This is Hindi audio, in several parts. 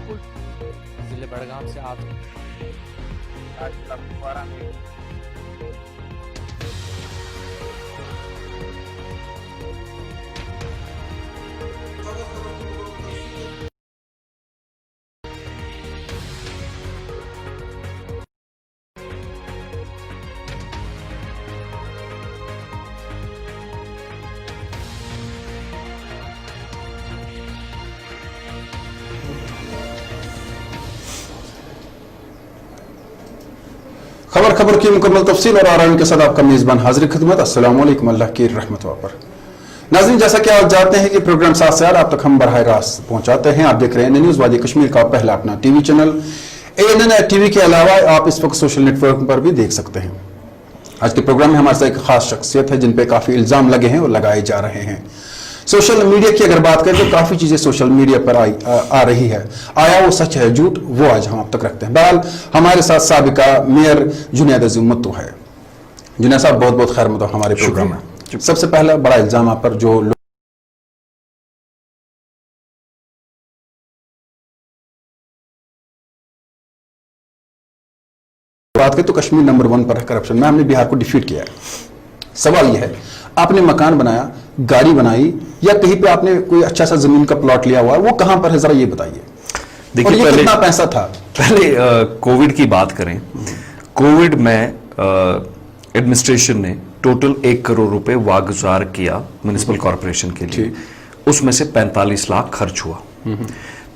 बिल्कुल जिले बड़गाम से आप खबर की मुकम्मल तफसील और आराम के साथ आपका मेजबान हाजिर खिदमत। अस्सलाम वालेकुम, अल्लाह की रहमत व बरकत। नाज़रीन, जैसा कि आप जानते हैं कि प्रोग्राम 7 से 8 आप तक हम बराह रास्त पहुंचाते हैं। आप देख रहे हैं न्यूज़ वादी कश्मीर का पहला अपना टीवी चैनल ANN टीवी के अलावा आप इस वक्त सोशल नेटवर्क पर भी देख सकते हैं। आज के प्रोग्राम में हमारे साथ एक खास शख्सियत है जिन पे काफ़ी इल्ज़ाम लगे हैं और लगाए जा रहे हैं। सोशल मीडिया की अगर बात करें तो काफ़ी चीज़ें सोशल मीडिया पर आ रही है। आया वो सच है झूठ, वो आज हम आप तक रखते हैं। बहरहाल हमारे साथ साबिका मेयर जुनैद अज़ीम मुत्तू है। जुनैद साहब, बहुत बहुत खैर मक़दम हमारे प्रोग्राम में। सबसे पहला बड़ा इल्ज़ाम आप पर जो बात करें तो कश्मीर नंबर 1 पर है करप्शन में। हमने बिहार को डिफीट किया है। सवाल यह है, आपने मकान बनाया, गाड़ी बनाई, या कहीं पे आपने कोई अच्छा सा जमीन का प्लॉट लिया हुआ, वो कहां पर है, जरा ये बताइए। देखिए, पहले कितना पैसा था? पहले कोविड की बात करें। कोविड में एडमिनिस्ट्रेशन ने टोटल 1 करोड़ रुपए वागुजार किया म्युनिसिपल कॉर्पोरेशन के लिए। उसमें से 45 लाख खर्च हुआ।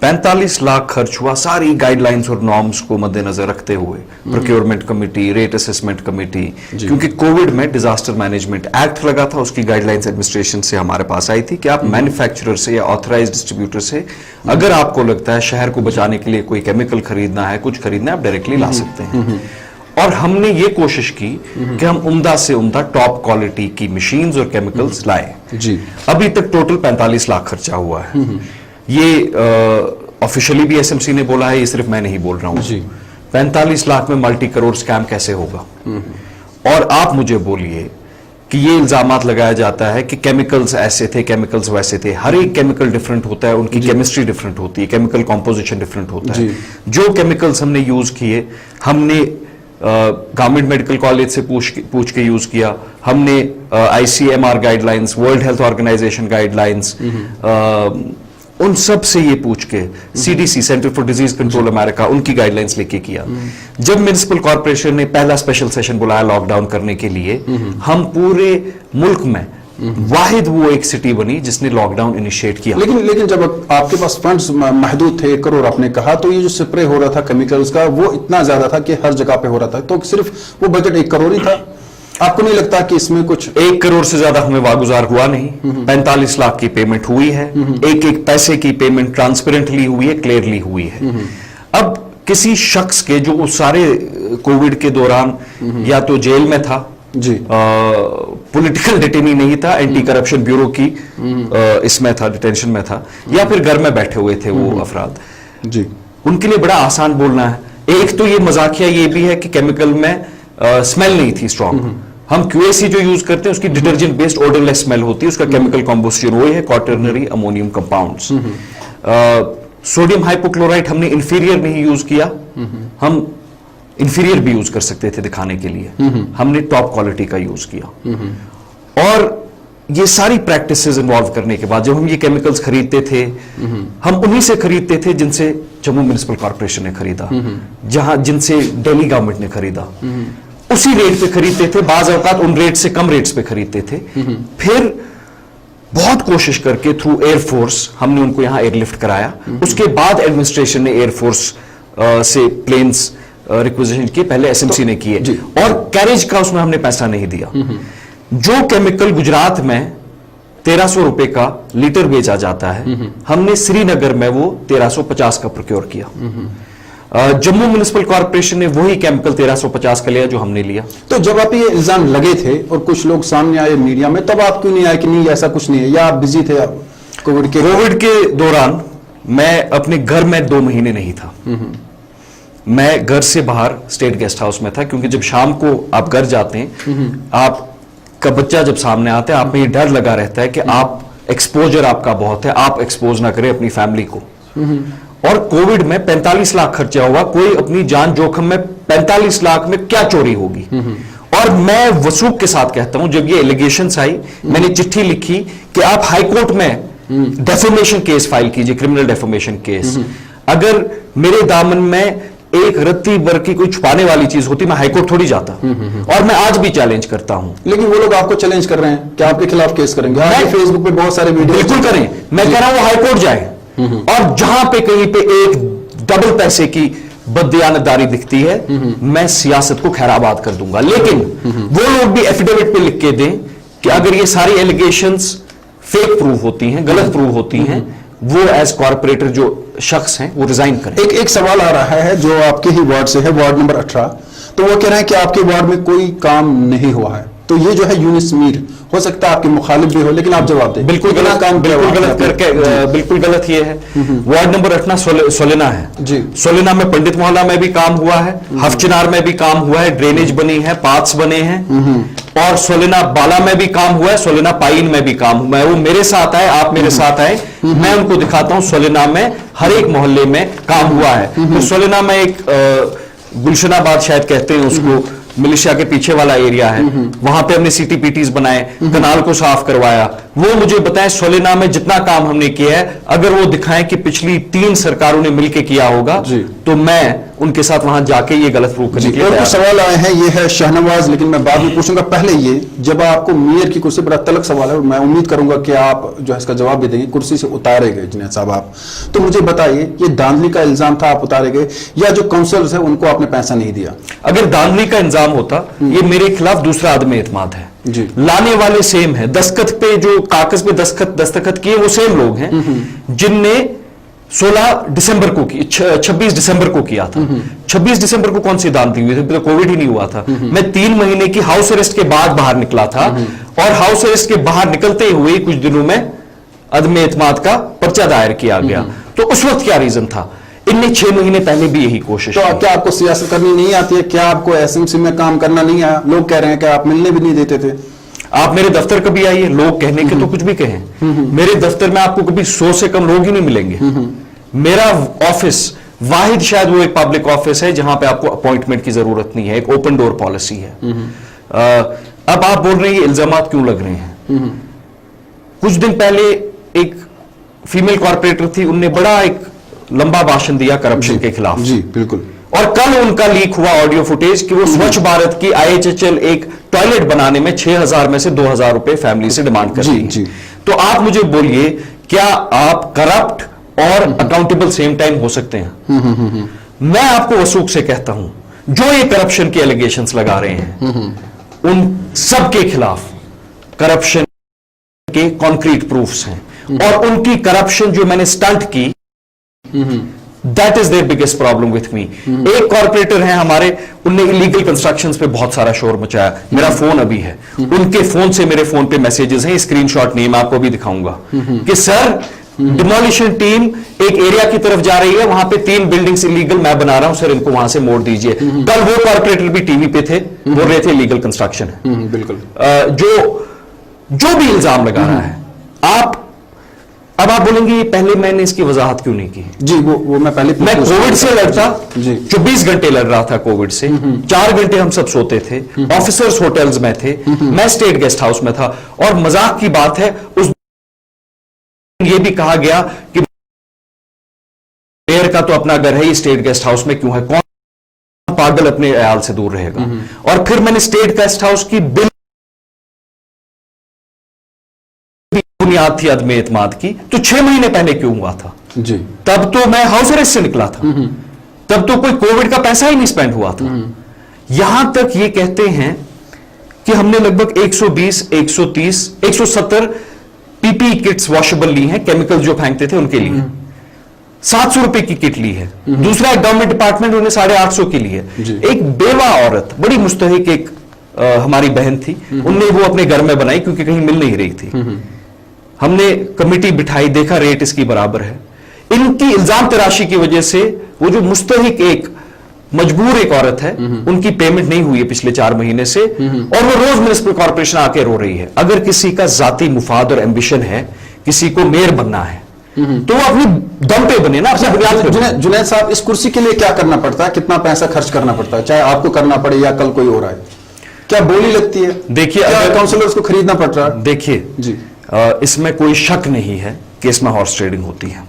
45 लाख खर्च हुआ। सारी गाइडलाइंस और नॉर्म्स को मद्देनजर रखते हुए procurement committee, rate assessment committee, क्योंकि कोविड में डिजास्टर मैनेजमेंट एक्ट लगा था, उसकी गाइडलाइंस एडमिनिस्ट्रेशन से हमारे पास आई थी कि आप मैन्युफैक्चरर से या ऑथराइज्ड डिस्ट्रीब्यूटर से अगर आपको लगता है शहर को बचाने के लिए कोई केमिकल खरीदना है, कुछ खरीदना है, आप डायरेक्टली ला सकते हैं। और हमने ये कोशिश की कि हम उम्दा से उम्दा टॉप क्वालिटी की मशीन्स और केमिकल्स लाए। अभी तक टोटल 45 लाख खर्चा हुआ है। ये ऑफिशियली भी एसएमसी ने बोला है, ये सिर्फ मैं नहीं बोल रहा हूं। 45 लाख में मल्टी करोड़ स्कैम कैसे होगा? और आप मुझे बोलिए कि ये इल्जामात लगाया जाता है कि केमिकल्स ऐसे थे, केमिकल्स वैसे थे। हर एक केमिकल डिफरेंट होता है, उनकी केमिस्ट्री डिफरेंट होती है, केमिकल कॉम्पोजिशन डिफरेंट होता है। जो केमिकल्स हमने यूज किए, हमने गवर्नमेंट मेडिकल कॉलेज से पूछ के यूज किया। हमने ICMR guidelines, World Health Organization guidelines, उन सब से ये पूछ के CDC, Centre for Disease Control America, उनकी गाइडलाइंस लेके किया। जब म्युनिसिपल कॉर्पोरेशन ने पहला स्पेशल सेशन बुलाया लॉकडाउन करने के लिए, हम पूरे मुल्क में वाहिद वो एक सिटी बनी जिसने लॉकडाउन इनिशिएट किया। लेकिन जब आपके पास फंड्स महदूद थे, 1 करोड़ आपने कहा, तो ये जो स्प्रे हो रहा था केमिकल्स का, वो इतना ज्यादा था कि हर जगह पे हो रहा था, तो सिर्फ वो बजट 1 करोड़ ही था? आपको नहीं लगता कि इसमें कुछ 1 करोड़ से ज्यादा हमें वागुजार हुआ नहीं। 45 लाख की पेमेंट हुई है। एक एक पैसे की पेमेंट ट्रांसपेरेंटली हुई है, क्लियरली हुई है। अब किसी शख्स के जो उस सारे कोविड के दौरान या तो जेल में था, पॉलिटिकल डिटेनी नहीं था, एंटी करप्शन ब्यूरो की इसमें था, डिटेंशन में था, या फिर घर में बैठे हुए थे वो अफराद, उनके लिए बड़ा आसान बोलना है। एक तो ये मजाकिया ये भी है कि केमिकल में स्मेल नहीं थी स्ट्रॉन्ग। हम QAC जो यूज करते हैं उसकी डिटर्जेंट बेस्ड ओडरलेस स्मेल होती है, उसका केमिकल कॉम्पोजिशन वही है, quaternary ammonium compounds. Sodium hypochlorite हमने इंफीरियर नहीं यूज किया, हम इंफीरियर भी यूज कर सकते थे दिखाने के लिए, हमने टॉप क्वालिटी का यूज किया। और ये सारी प्रैक्टिसेस इन्वॉल्व करने के बाद जब हम ये केमिकल्स खरीदते थे, हम उन्हीं से खरीदते थे जिनसे जम्मू म्युनिसिपल कॉर्पोरेशन ने खरीदा, जिनसे दिल्ली गवर्नमेंट ने खरीदा, उसी रेट पे खरीदते थे। बाज़ औक़ात उन रेट से कम रेट्स पे खरीदते थे। फिर बहुत कोशिश करके थ्रू एयरफोर्स हमने उनको यहां एयरलिफ्ट कराया। उसके बाद एडमिनिस्ट्रेशन ने एयरफोर्स से प्लेन्स रिक्विजिशन किए, पहले SMC ने किए, और कैरेज का उसमें हमने पैसा नहीं दिया। जो केमिकल गुजरात में 1300 रुपए का लीटर बेचा जाता है, हमने श्रीनगर में वो 1350 का प्रोक्योर किया। जम्मू म्युनिसिपल कॉर्पोरेशन ने वही केमिकल 1350 का लिया जो हमने लिया। तो जब आप ये इल्जाम लगे थे और कुछ लोग सामने आए मीडिया में, तब आप क्यों नहीं आए कि नहीं ऐसा कुछ नहीं है, या आप बिजी थे? कोविड के दौरान मैं अपने घर में 2 महीने नहीं था। मैं घर से बाहर स्टेट गेस्ट हाउस में था, क्योंकि जब शाम को आप घर जाते हैं, आपका बच्चा जब सामने आता है, आप में ये डर लगा रहता है कि आप एक्सपोजर आपका बहुत है, आप एक्सपोज ना करें अपनी फैमिली को। और कोविड में 45 लाख खर्चा हुआ, कोई अपनी जान जोखिम में 45 लाख में क्या चोरी होगी। और मैं वसूख के साथ कहता हूं, जब ये एलिगेशंस आई, मैंने चिट्ठी लिखी कि आप हाईकोर्ट में डेफेमेशन केस फाइल कीजिए, क्रिमिनल डेफेमेशन केस। अगर मेरे दामन में एक रत्ती भर की कोई छुपाने वाली चीज होती, मैं हाईकोर्ट थोड़ी जाता। और मैं आज भी चैलेंज करता हूं। लेकिन वो लोग आपको चैलेंज कर रहे हैं कि आपके खिलाफ केस करेंगे। मैं फेसबुक पे बहुत सारे वीडियो बिल्कुल करें, मैं कह रहा हूं वो हाईकोर्ट जाए, और जहां पे कहीं पे एक डबल पैसे की बददियानतदारी दिखती है, मैं सियासत को खैराबाद कर दूंगा। लेकिन वो लोग भी एफिडेविट पे लिख के दें कि अगर ये सारी एलिगेशंस फेक प्रूव होती हैं, गलत प्रूव होती हैं, वो एज कॉर्पोरेटर जो शख्स हैं वो रिजाइन करें। एक सवाल आ रहा है जो आपके ही वार्ड से है, वार्ड नंबर 18। तो वो कह रहे हैं कि आपके वार्ड में कोई काम नहीं हुआ है। तो ये जो है यूनिस मीर, हो सकता है आपके मुखालिफ भी हो, लेकिन आप जवाब दें। बिल्कुल गलत काम, बिल्कुल गलत करके, बिल्कुल गलत ये है। वार्ड नंबर 18 सोलेना है जी। सोलेना में पंडित मोहल्ला में भी काम हुआ है, हफचिनार में भी काम हुआ है, ड्रेनेज बनी है, पाथ्स बने हैं, और सोलेना बाला में भी काम हुआ है, सोलेना पाइन में भी काम हुआ है। वो मेरे साथ आए, आप मेरे साथ आए, मैं उनको दिखाता हूं सोलेना में हर एक मोहल्ले में काम हुआ है। तो सोलेना में एक गुलशनाबाद शायद कहते हैं उसको, मिलिशिया के पीछे वाला एरिया है, वहां पे हमने सीटीपीटीज बनाए, कनाल को साफ करवाया। वो मुझे बताएं सोलेना में जितना काम हमने किया है, अगर वो दिखाएं कि पिछली 3 सरकारों ने मिलकर किया होगा, तो मैं उनके साथ वहां जाके ये गलत प्रूव करने के लिए। और कुछ सवाल आए हैं, ये है शहनवाज, लेकिन मैं बाद में पूछूंगा। पहले ये, जब आपको मेयर की कुर्सी, बड़ा तलक सवाल है, मैं उम्मीद करूंगा कि आप जो है इसका जवाब भी देंगे। कुर्सी से उतारे गए जुनैद साहब आप, तो मुझे बताइए, ये धांधली का इल्जाम था, आप उतारे गए, या जो काउंसिलर्स है उनको आपने पैसा नहीं दिया? अगर धांधली का इल्जाम होता, ये मेरे खिलाफ दूसरा आदमी एतमाद है जी। लाने वाले सेम है, दस्तखत पे जो कागज पे दस्तखत किए वो सेम लोग हैं जिनने 16 दिसंबर को की, 26 दिसंबर को किया था। 26 दिसंबर को कौन सी धांधली हुई थी? तो कोविड ही नहीं हुआ था। मैं 3 महीने की हाउस अरेस्ट के बाद बाहर निकला था, और हाउस अरेस्ट के बाहर निकलते हुए कुछ दिनों में अदम एतमाद का पर्चा दायर किया गया। तो उस वक्त क्या रीजन था? इनने 6 महीने पहले भी यही कोशिश तो की। क्या आपको सियासत करनी नहीं आती है? क्या आपको एसएमसी में काम करना नहीं आया? लोग कह रहे हैं कि आप मिलने भी नहीं देते थे। आप मेरे दफ्तर कभी आइए, लोग कहने के तो कुछ भी कहें, मेरे दफ्तर में आपको कभी 100 से कम लोग ही नहीं मिलेंगे। मेरा ऑफिस वाहिद शायद वो एक पब्लिक ऑफिस है जहां पे आपको अपॉइंटमेंट की जरूरत नहीं है, एक ओपन डोर पॉलिसी है। अब आप बोल रहे हैं ये इल्जामात क्यों लग रहे हैं? कुछ दिन पहले एक फीमेल कॉर्पोरेटर थी, उनने बड़ा एक लंबा भाषण दिया करप्शन के खिलाफ। जी बिल्कुल। और कल उनका लीक हुआ ऑडियो फुटेज कि वो स्वच्छ भारत की IHHL एक टॉयलेट बनाने में 6000 में से 2000 रुपए फैमिली से डिमांड कर रही है। तो आप मुझे बोलिए, क्या आप करप्ट और अकाउंटेबल सेम टाइम हो सकते हैं? मैं आपको वसूख से कहता हूं, जो ये करप्शन के एलिगेशंस लगा रहे हैं, उन सब के खिलाफ करप्शन के कॉन्क्रीट प्रूफ्स हैं, और उनकी करप्शन जो मैंने स्टंट की, that is their biggest problem with me. एक कॉर्पोरेटर हैं हमारे, उनने इलीगल कंस्ट्रक्शंस पे बहुत सारा शोर मचाया। मेरा फोन अभी है, उनके फोन से मेरे फोन पे मैसेजेस हैं, स्क्रीनशॉट नहीं, मैं आपको भी दिखाऊंगा कि सर डिमोलिशन टीम एक एरिया की तरफ जा रही है, वहां पे 3 बिल्डिंग्स इलीगल मैं बना रहा हूं सर, इनको वहां से मोड़ दीजिए। कल वो कॉर्पोरेटर भी टीवी पे थे, बोल रहे थे लीगल कंस्ट्रक्शन है। बिल्कुल। जो भी इल्जाम लगा रहा है, अब आप बोलेंगे पहले मैंने इसकी वजाहत क्यों नहीं की? जी वो मैं कोविड से लड़ता जी, 24 घंटे लड़ रहा था कोविड से। 4 घंटे हम सब सोते थे, ऑफिसर्स होटल्स में थे, मैं स्टेट गेस्ट हाउस में था। और मजाक की बात है, उस दिन ये भी कहा गया कि मेयर का तो अपना घर है ही, स्टेट गेस्ट हाउस में क्यों है? कौन पागल अपने अयाल से दूर रहेगा? और फिर मैंने स्टेट गेस्ट हाउस की बिल बुनियाद थी अदम एतमाद की, तो 6 महीने पहले क्यों हुआ था? जी, तब तो मैं हाउस अरेस्ट से निकला था, तब तो कोई कोविड का पैसा ही नहीं स्पेंड हुआ था। यहां तक ये कहते हैं कि हमने लगभग 120, 130, 170 पीपी किट्स वॉशेबल ली हैं, केमिकल जो फेंकते थे उनके लिए। 700 रुपए की किट ली है। दूसरा एक गवर्नमेंट डिपार्टमेंट उन्हें 850 की ली है। एक बेवा औरत, बड़ी मुस्तहिक एक हमारी बहन थी, उनने वो अपने घर में बनाई क्योंकि कहीं मिल नहीं रही थी। हमने कमेटी बिठाई, देखा रेट इसकी बराबर है। इनकी इल्जाम तराशी की वजह से वो जो मुस्तहिक एक मजबूर एक औरत है, उनकी पेमेंट नहीं हुई है पिछले 4 महीने से, और वो रोज म्युनिसिपल कॉर्पोरेशन आके रो रही है। अगर किसी का जाती मुफाद और एम्बिशन है, किसी को मेयर बनना है, तो वो अपनी दम पे बने ना, अपनी बुनियाद पे बने। जुनैद साहब, इस कुर्सी के लिए क्या करना पड़ता है, कितना पैसा खर्च करना पड़ता है, चाहे आपको करना पड़े या कल कोई और आए? क्या बोली लगती है? देखिए, अगर काउंसलर्स को खरीदना पड़ रहा है? देखिए जी, इसमें कोई शक नहीं है कि इसमें हॉर्स ट्रेडिंग होती है।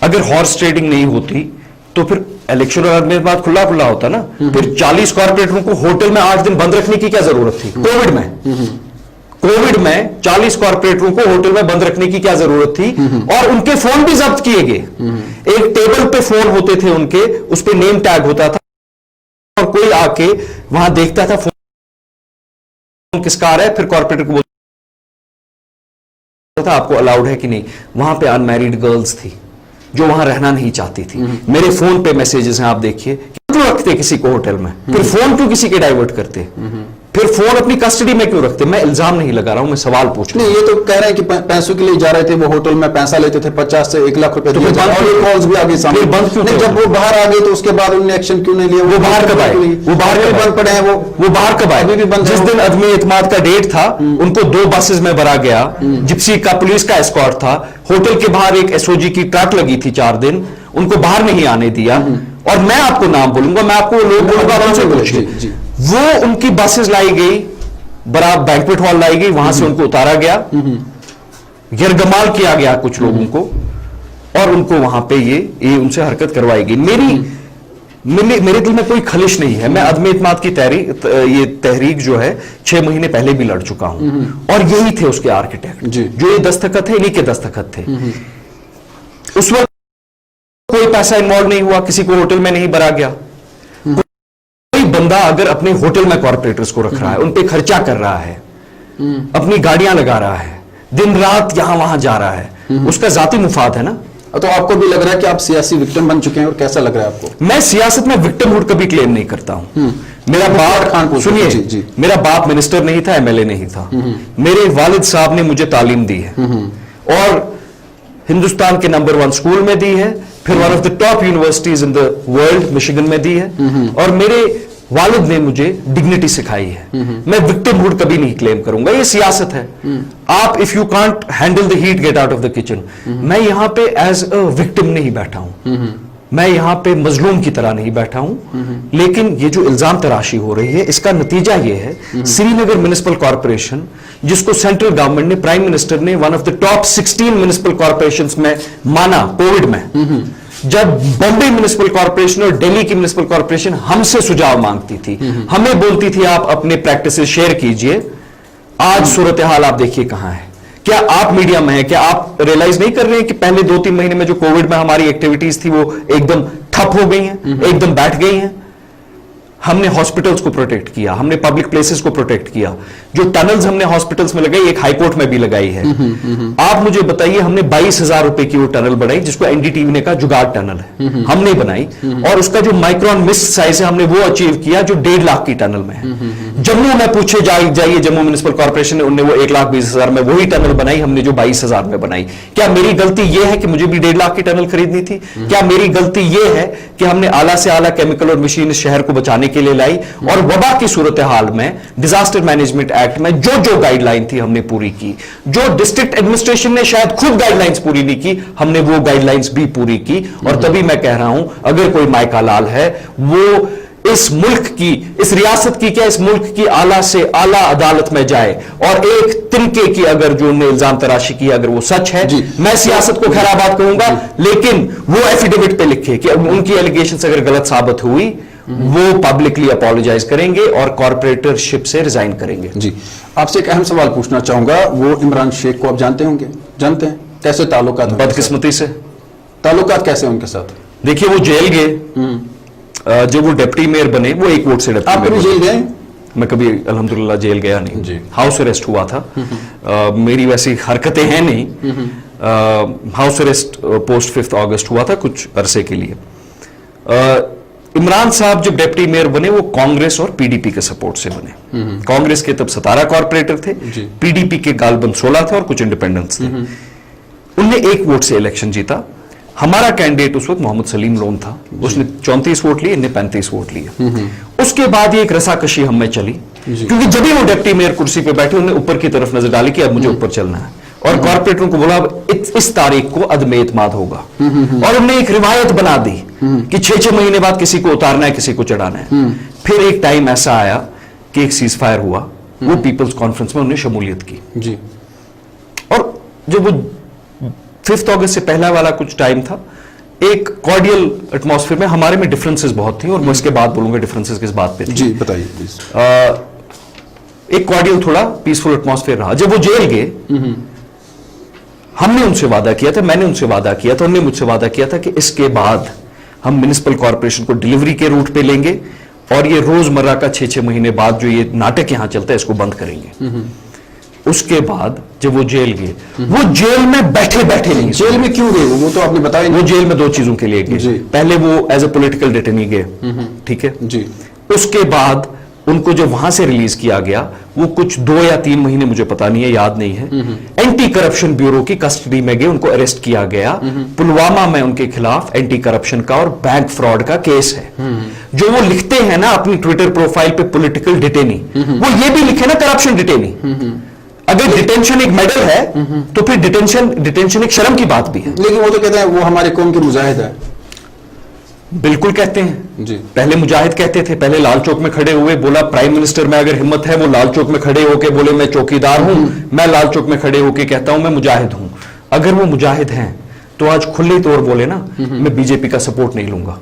अगर हॉर्स ट्रेडिंग नहीं होती तो फिर इलेक्शन और मेरे बात खुला खुला होता ना, फिर 40 कॉर्पोरेटरों को होटल में 8 दिन बंद रखने की क्या जरूरत थी? कोविड में 40 कॉर्पोरेटरों को होटल में बंद रखने की क्या जरूरत थी? और उनके फोन भी जब्त किए गए। एक टेबल पे फोन होते थे उनके, उस पे नेम टैग होता था और कोई आके वहां देखता था फोन किसका आ रहा है, फिर कॉर्पोरेटर को बोलता था आपको अलाउड है कि नहीं। वहां पे अनमैरिड गर्ल्स थी जो वहां रहना नहीं चाहती थी। मेरे फोन पे मैसेजेस हैं, आप देखिए। क्यों रखते किसी को होटल में? फिर फोन क्यों किसी के डाइवर्ट करते? फिर फोन अपनी कस्टडी में क्यों रखते? मैं इल्जाम नहीं लगा रहा हूं, मैं सवाल पूछ रहा हूं। नहीं, ये तो कह रहे हैं कि पैसों के लिए जा रहे थे वो होटल में, पैसा लेते थे 50 से 1 लाख रुपए, तो फिर कॉल्स भी आगे सामने। फिर बंद क्यों नहीं, थे? जब वो बाहर आ गए तो उसके बाद उन्होंने एक्शन क्यों नहीं लिया? वो बाहर कब आए? वो बाहर कब बंद पड़े हैं? वो बाहर कब आए? अभी भी बंद है जिस वो। दिन अदमी इत्माद का डेट था, उनको 2 बसेस में भरा गया, जिप्सी का पुलिस का एस्कॉर्ट था, होटल के बाहर एक एसओजी की ट्रक लगी थी 4 दिन, उनको बाहर नहीं आने दिया। और मैं आपको नाम बोलूंगा, मैं आपको लोग बोलूंगा, उनसे पूछिए। वो उनकी बसेस लाई गई, बराबर बैंक्वेट हॉल लाई गई, वहां से उनको उतारा गया, गिरगमाल किया गया कुछ लोगों को, और उनको वहां पे ये उनसे हरकत करवाई गई। मेरे दिल में कोई खलिश नहीं है। मैं अदम इत्माद की तहरीक जो है 6 महीने पहले भी लड़ चुका हूं, और यही थे उसके आर्किटेक्ट, जो ये दस्तखत है, इन्हीं के दस्तखत थे। उस वक्त कोई पैसा इन्वॉल्व नहीं हुआ, किसी को होटल में नहीं भरा गया। कोई बंदा अगर अपने होटल में कॉर्पोरेटर्स को रख रहा है, उन पे खर्चा कर रहा है, अपनी गाड़ियां लगा रहा है, दिन रात यहां वहां जा रहा है, उसका जाती मुफाद है ना। तो आपको भी लग रहा है कि आप सियासी विक्टिम बन चुके हैं, और कैसा लग रहा है आपको? मैं सियासत में विक्टिमहुड कभी क्लेम नहीं करता हूं। मेरा बाप, सुनिए, मेरा बाप मिनिस्टर नहीं था, एमएलए नहीं था। मेरे वालिद साहब ने मुझे तालीम दी है, और हिंदुस्तान के नंबर 1 स्कूल में दी है, फिर one of the top universities in the world Michigan में दी है, और मेरे वालिद ने मुझे डिग्निटी सिखाई है। मैं विक्टिमहुड कभी नहीं क्लेम करूंगा, ये सियासत है। आप if you can't handle the heat, get out of the kitchen. मैं यहां पे एज अ विक्टिम नहीं बैठा हूं, मैं यहां पे मजलूम की तरह नहीं बैठा हूं। लेकिन ये जो इल्जाम तराशी हो रही है, इसका नतीजा ये है, श्रीनगर म्युनिसिपल कॉर्पोरेशन, जिसको सेंट्रल गवर्नमेंट ने, प्राइम मिनिस्टर ने one of the top 16 municipal corporations में माना कोविड में, जब बॉम्बे म्युनिसिपल कॉर्पोरेशन और दिल्ली की म्युनिसिपल कॉर्पोरेशन हमसे सुझाव मांगती थी, हमें बोलती थी आप अपने प्रैक्टिसेस शेयर कीजिए, आज सूरत हाल आप देखिए कहां है। क्या आप मीडिया में हैं? क्या आप रियलाइज नहीं कर रहे हैं कि पहले 2-3 महीने में जो कोविड में हमारी एक्टिविटीज थी वो एकदम ठप हो गई हैं, एकदम बैठ गई हैं? हमने हॉस्पिटल्स को प्रोटेक्ट किया, हमने पब्लिक प्लेसेस को प्रोटेक्ट किया। जो टनल्स हमने हॉस्पिटल्स में लगाई, एक हाईकोर्ट में भी लगाई है। आप मुझे बताइए, हमने 22,000 रुपए की वो टनल बनाई, जिसको एनडीटीवी ने कहा जुगाड़ टनल है, हमने बनाई, और उसका जो माइक्रोन मिस्ट साइज है, हमने वो अचीव किया जो 1.5 लाख की टनल में है। जम्मू में पूछे जाइए, जम्मू म्युनिसिपल कॉर्पोरेशन ने, उन्होंने वो 1,20,000 में वही टनल बनाई, हमने जो 22,000 में बनाई। क्या मेरी गलती यह है कि मुझे भी 1.5 लाख की टनल खरीदनी थी? क्या मेरी गलती यह है कि हमने आला से आला केमिकल और मशीन इस शहर को बचाने के लिए लाई, और वबा की सूरत हाल में डिजास्टर मैनेजमेंट एक्ट में जो जो गाइडलाइन थी हमने पूरी की, जो डिस्ट्रिक्ट एडमिनिस्ट्रेशन ने शायद खुद गाइडलाइंस पूरी नहीं की, हमने वो गाइडलाइंस भी पूरी की। और तभी मैं कह रहा हूं, अगर कोई मायका लाल है, वो इस मुल्क की, इस रियासत की, क्या इस मुल्क की आला से आला अदालत में जाए, और एक तिनके की अगर जो उन्हें इल्जाम तराशी की, अगर वो सच है, मैं सियासत को खैराबाद कहूंगा, लेकिन वो एफिडेविट पे लिखे कि उनकी एलिगेशन अगर गलत साबित हुई, वो पब्लिकली अपोलोजाइज करेंगे और कॉर्पोरेटरशिप से रिजाइन करेंगे। जी, आपसे एक अहम सवाल पूछना चाहूंगा। वो इमरान शेख को आप जानते होंगे, जानते हैं? कैसे ताल्लुकात? बदकिस्मती से ताल्लुकात कैसे उनके साथ? देखिए, वो जेल गए, जब वो डिप्टी मेयर बने, वो 1 वोट से डिप्टी आप कभी जेल गए? मैं कभी अल्हम्दुलिल्लाह जेल गया नहीं, हाउस अरेस्ट हुआ था। मेरी वैसी हरकतें हैं नहीं। हाउस अरेस्ट पोस्ट 5 अगस्त हुआ था कुछ अरसे के लिए। इमरान साहब जब डिप्टी मेयर बने, वो कांग्रेस और पीडीपी के सपोर्ट से बने। कांग्रेस के तब 17 कॉर्पोरेटर थे, पीडीपी के गालबंद 16 थे, और कुछ इंडिपेंडेंट्स थे। उनने 1 वोट से इलेक्शन जीता। हमारा कैंडिडेट उस वक्त मोहम्मद सलीम लोन था, उसने 34 वोट लिए, इनने 35 वोट लिए। उसके बाद ये एक रसाकशी हम में चली, क्योंकि जब भी वो डिप्टी मेयर कुर्सी पे बैठे, उन्होंने ऊपर की तरफ नजर डाली कि अब मुझे ऊपर चलना है। और कॉर्पोरेटरों को बोला इस तारीख को अदम एतमाद होगा, और उन्होंने एक रिवायत बना दी कि 6-6 महीने बाद किसी को उतारना है, किसी को चढ़ाना है। फिर एक टाइम ऐसा आया कि एक सीज फायर हुआ, वो पीपल्स कॉन्फ्रेंस में उन्होंने शमूलियत की जी। और जब वो 5 अगस्त से पहला वाला कुछ टाइम था, एक कॉर्डियल एटमॉस्फेयर में, हमारे में डिफरेंसेस बहुत थी और मैं इसके बाद बोलूंगा डिफरेंसेस किस बात पे थी। जी बताइए प्लीज। एक कॉर्डियल थोड़ा पीसफुल एटमॉस्फेयर रहा। जब वो जेल गए, हमने उनसे वादा किया था, मैंने उनसे वादा किया था, उन्होंने मुझसे वादा किया था कि इसके बाद हम म्युनिसिपल कॉर्पोरेशन को डिलीवरी के रूट पे लेंगे और ये रोजमर्रा का 6-6 महीने बाद जो ये नाटक यहां चलता है इसको बंद करेंगे। उसके बाद जब वो जेल गए, वो जेल में बैठे बैठे नहीं, जेल में क्यों गए वो तो आपने बताया। वो जेल में 2 चीजों के लिए जी। गए। पहले वो एज ए पॉलिटिकल डिटेनी गए, ठीक है जी। उसके बाद उनको जो वहां से रिलीज किया गया, वो कुछ 2 या 3 महीने, मुझे पता नहीं है, याद नहीं है, एंटी करप्शन ब्यूरो की कस्टडी में गए, उनको अरेस्ट किया गया। पुलवामा में उनके खिलाफ एंटी करप्शन का और बैंक फ्रॉड का केस है। जो वो लिखते हैं ना अपनी ट्विटर प्रोफाइल पे पॉलिटिकल डिटेनी, वो ये भी लिखे ना करप्शन डिटेनी। अगर डिटेंशन एक मेडल है तो फिर डिटेंशन एक शर्म की बात भी है। लेकिन वो तो कहते हैं वो हमारे कौम के मुजाहिद है। बिल्कुल कहते हैं जी। पहले मुजाहिद कहते थे, पहले लाल चौक में खड़े हुए, बोला प्राइम मिनिस्टर में अगर हिम्मत है वो लाल चौक में खड़े होके बोले मैं चौकीदार हूं, मैं लाल चौक में खड़े होके कहता हूं मैं मुजाहिद हूं। अगर वो मुजाहिद हैं तो आज खुले तौर बोले ना मैं बीजेपी का सपोर्ट नहीं लूंगा।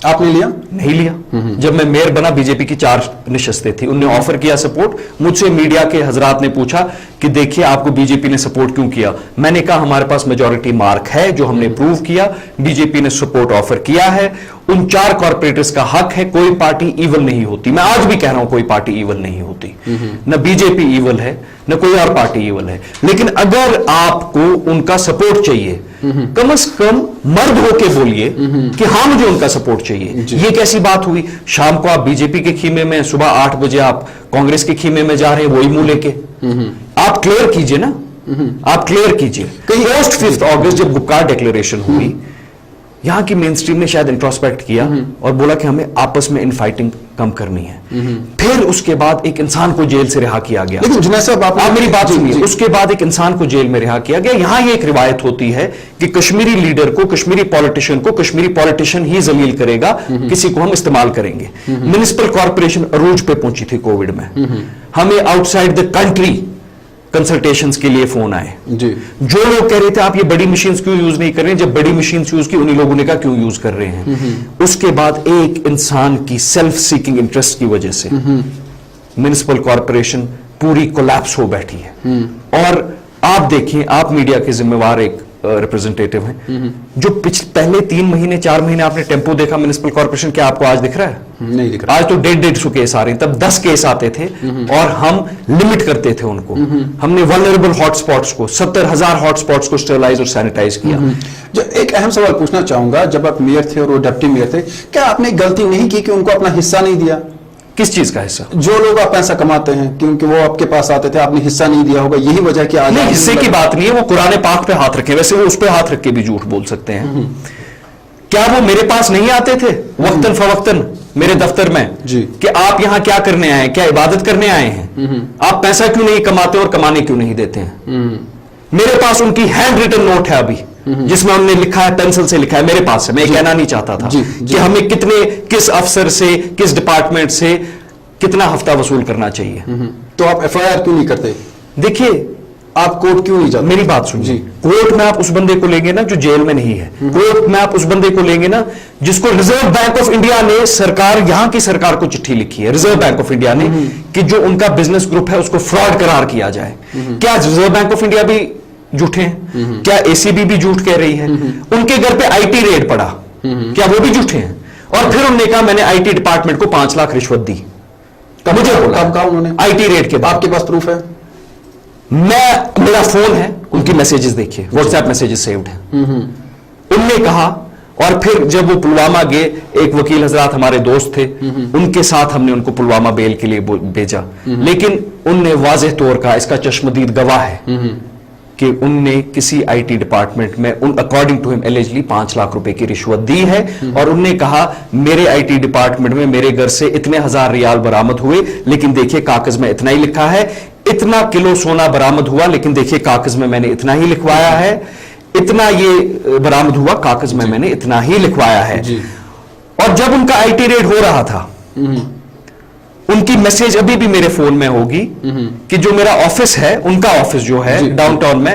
आपने लिया? नहीं लिया। जब मैं मेयर बना, बीजेपी की 4 नशस्तें थी, उन्होंने ऑफर किया सपोर्ट। मुझसे मीडिया के हजरात ने पूछा कि देखिए आपको बीजेपी ने सपोर्ट क्यों किया। मैंने कहा हमारे पास मेजॉरिटी मार्क है जो हमने प्रूव किया, बीजेपी ने सपोर्ट ऑफर किया है। उन 4 कॉर्पोरेटर्स का हक है, कोई पार्टी इवल नहीं होती। मैं आज भी कह रहा हूं कोई पार्टी इवल नहीं होती, न बीजेपी इवल है न कोई और पार्टी इवल है। लेकिन अगर आपको उनका सपोर्ट चाहिए, कम से कम मर्द होके बोलिए कि हां मुझे उनका सपोर्ट चाहिए। ये कैसी बात हुई? शाम को आप बीजेपी के खीमे में, सुबह 8 बजे आप कांग्रेस के खीमे में जा रहे हैं, वही मुंह लेके। आप क्लियर कीजिए ना, आप क्लियर कीजिए। पोस्ट 5 अगस्त जब गुपकार डिक्लेरेशन हुई, यहां की मेन स्ट्रीम ने शायद इंट्रोस्पेक्ट किया और बोला कि हमें आपस में इनफाइटिंग कम करनी है। फिर उसके बाद एक इंसान को जेल से रिहा किया गया। लेकिन जुनैद साहब आप मेरी बात सुनिए। उसके बाद एक इंसान को जेल में रिहा किया गया। यहां ये एक रिवायत होती है कि कश्मीरी लीडर को, कश्मीरी पॉलिटिशियन ही जलील करेगा, किसी को हम इस्तेमाल करेंगे। म्युनिसिपल कॉर्पोरेशन अरूज पे पहुंची थी कोविड में। हमें आउटसाइड द कंट्री कंसल्टेशंस के लिए फोन आए जी। जो लोग कह रहे थे आप ये बड़ी मशीन्स क्यों यूज नहीं कर रहे हैं, जब बड़ी मशीन्स यूज की उन्हीं लोगों ने कहा क्यों यूज कर रहे हैं। उसके बाद एक इंसान की सेल्फ सीकिंग इंटरेस्ट की वजह से म्युनिसिपल कॉर्पोरेशन पूरी कोलैप्स हो बैठी है। और आप देखिए, आप मीडिया के जिम्मेवार एक रिप्रेजेंटेटिव हैं, जो पहले 3 महीने 4 महीने आपने टेम्पो देखा म्युनिसिपल कॉर्पोरेशन, क्या आपको आज दिख रहा है? नहीं दिख रहा। आज तो 150 केस आ रहे हैं, तब 10 केस आते थे और हम लिमिट करते थे उनको। हमने वल्नरेबल हॉटस्पॉट्स को, 70,000 हॉटस्पॉट्स को स्टेरलाइज और सैनिटाइज किया। जो एक अहम सवाल पूछना चाहूंगा, जब आप मेयर थे और वो डिप्टी मेयर थे, क्या आपने गलती नहीं की कि उनको अपना हिस्सा नहीं दिया? किस चीज का हिस्सा? जो लोग आप पैसा कमाते हैं, क्योंकि वो आपके पास आते थे, आपने हिस्सा नहीं दिया होगा, यही वजह कि आज नहीं, हिस्से की बात नहीं है। वो कुरान पाक पे हाथ रखे, वैसे वो उस पे हाथ रख के भी झूठ बोल सकते हैं। क्या वो मेरे पास नहीं आते थे वक्तन फवक्तन मेरे दफ्तर में जी। कि आप यहां क्या करने आए हैं, क्या इबादत करने आए हैं, आप पैसा क्यों नहीं कमाते और कमाने क्यों नहीं देते हैं? मेरे पास उनकी हैंड रिटन नोट है अभी, जिसमें उन्होंने लिखा है, पेंसिल से लिखा है, मेरे पास है। मैं कहना नहीं चाहता था कि हमें किस अफसर से, किस डिपार्टमेंट से कितना हफ्ता वसूल करना चाहिए। तो आप FIR क्यों नहीं करते? देखिए, आप कोर्ट क्यों नहीं जाते? मेरी बात सुनिए। कोर्ट में आप उस बंदे को लेंगे ना जो जेल में नहीं है। कोर्ट में आप उस बंदे को लेंगे ना जिसको रिजर्व बैंक ऑफ इंडिया ने, सरकार, यहां की सरकार को चिट्ठी लिखी है रिजर्व बैंक ऑफ इंडिया ने कि जो उनका बिजनेस ग्रुप है उसको फ्रॉड करार किया जाए। क्या रिजर्व बैंक ऑफ इंडिया भी झूठे हैं? क्या ACB भी झूठ कह रही है? उनके घर पे IT रेड पड़ा, क्या वो भी झूठे हैं? और फिर उन्होंने कहा मैंने IT डिपार्टमेंट को 5 लाख रिश्वत दी। मुझे बोला कब कहा उन्होंने? IT रेड के बाद। आपके पास प्रूफ है? मेरा फोन है, उनकी मैसेजेस देखिए, व्हाट्सएप मैसेजेस सेव्ड हैं। उनने कहा, और फिर जब वो पुलवामा गए, एक वकील हजरात हमारे दोस्त थे, उनके साथ हमने उनको पुलवामा बेल के लिए भेजा, लेकिन उनने वाज़ेह तौर का, इसका चश्मदीद गवाह है कि उनने किसी IT डिपार्टमेंट में according to him allegedly 5 lakh रुपए की रिश्वत दी है। और उनने कहा मेरे IT डिपार्टमेंट में मेरे घर से इतने 1000 रियाल बरामद हुए, लेकिन देखिए कागज में इतना ही लिखा है। इतना किलो सोना बरामद हुआ, लेकिन देखिए कागज में मैंने इतना ही लिखवाया है, इतना ये बरामद हुआ, कागज में मैंने इतना ही लिखवाया है। और जब उनका आईटी रेड हो रहा था, उनकी मैसेज अभी भी मेरे फोन में होगी कि जो मेरा ऑफिस है, उनका ऑफिस जो है डाउनटाउन में,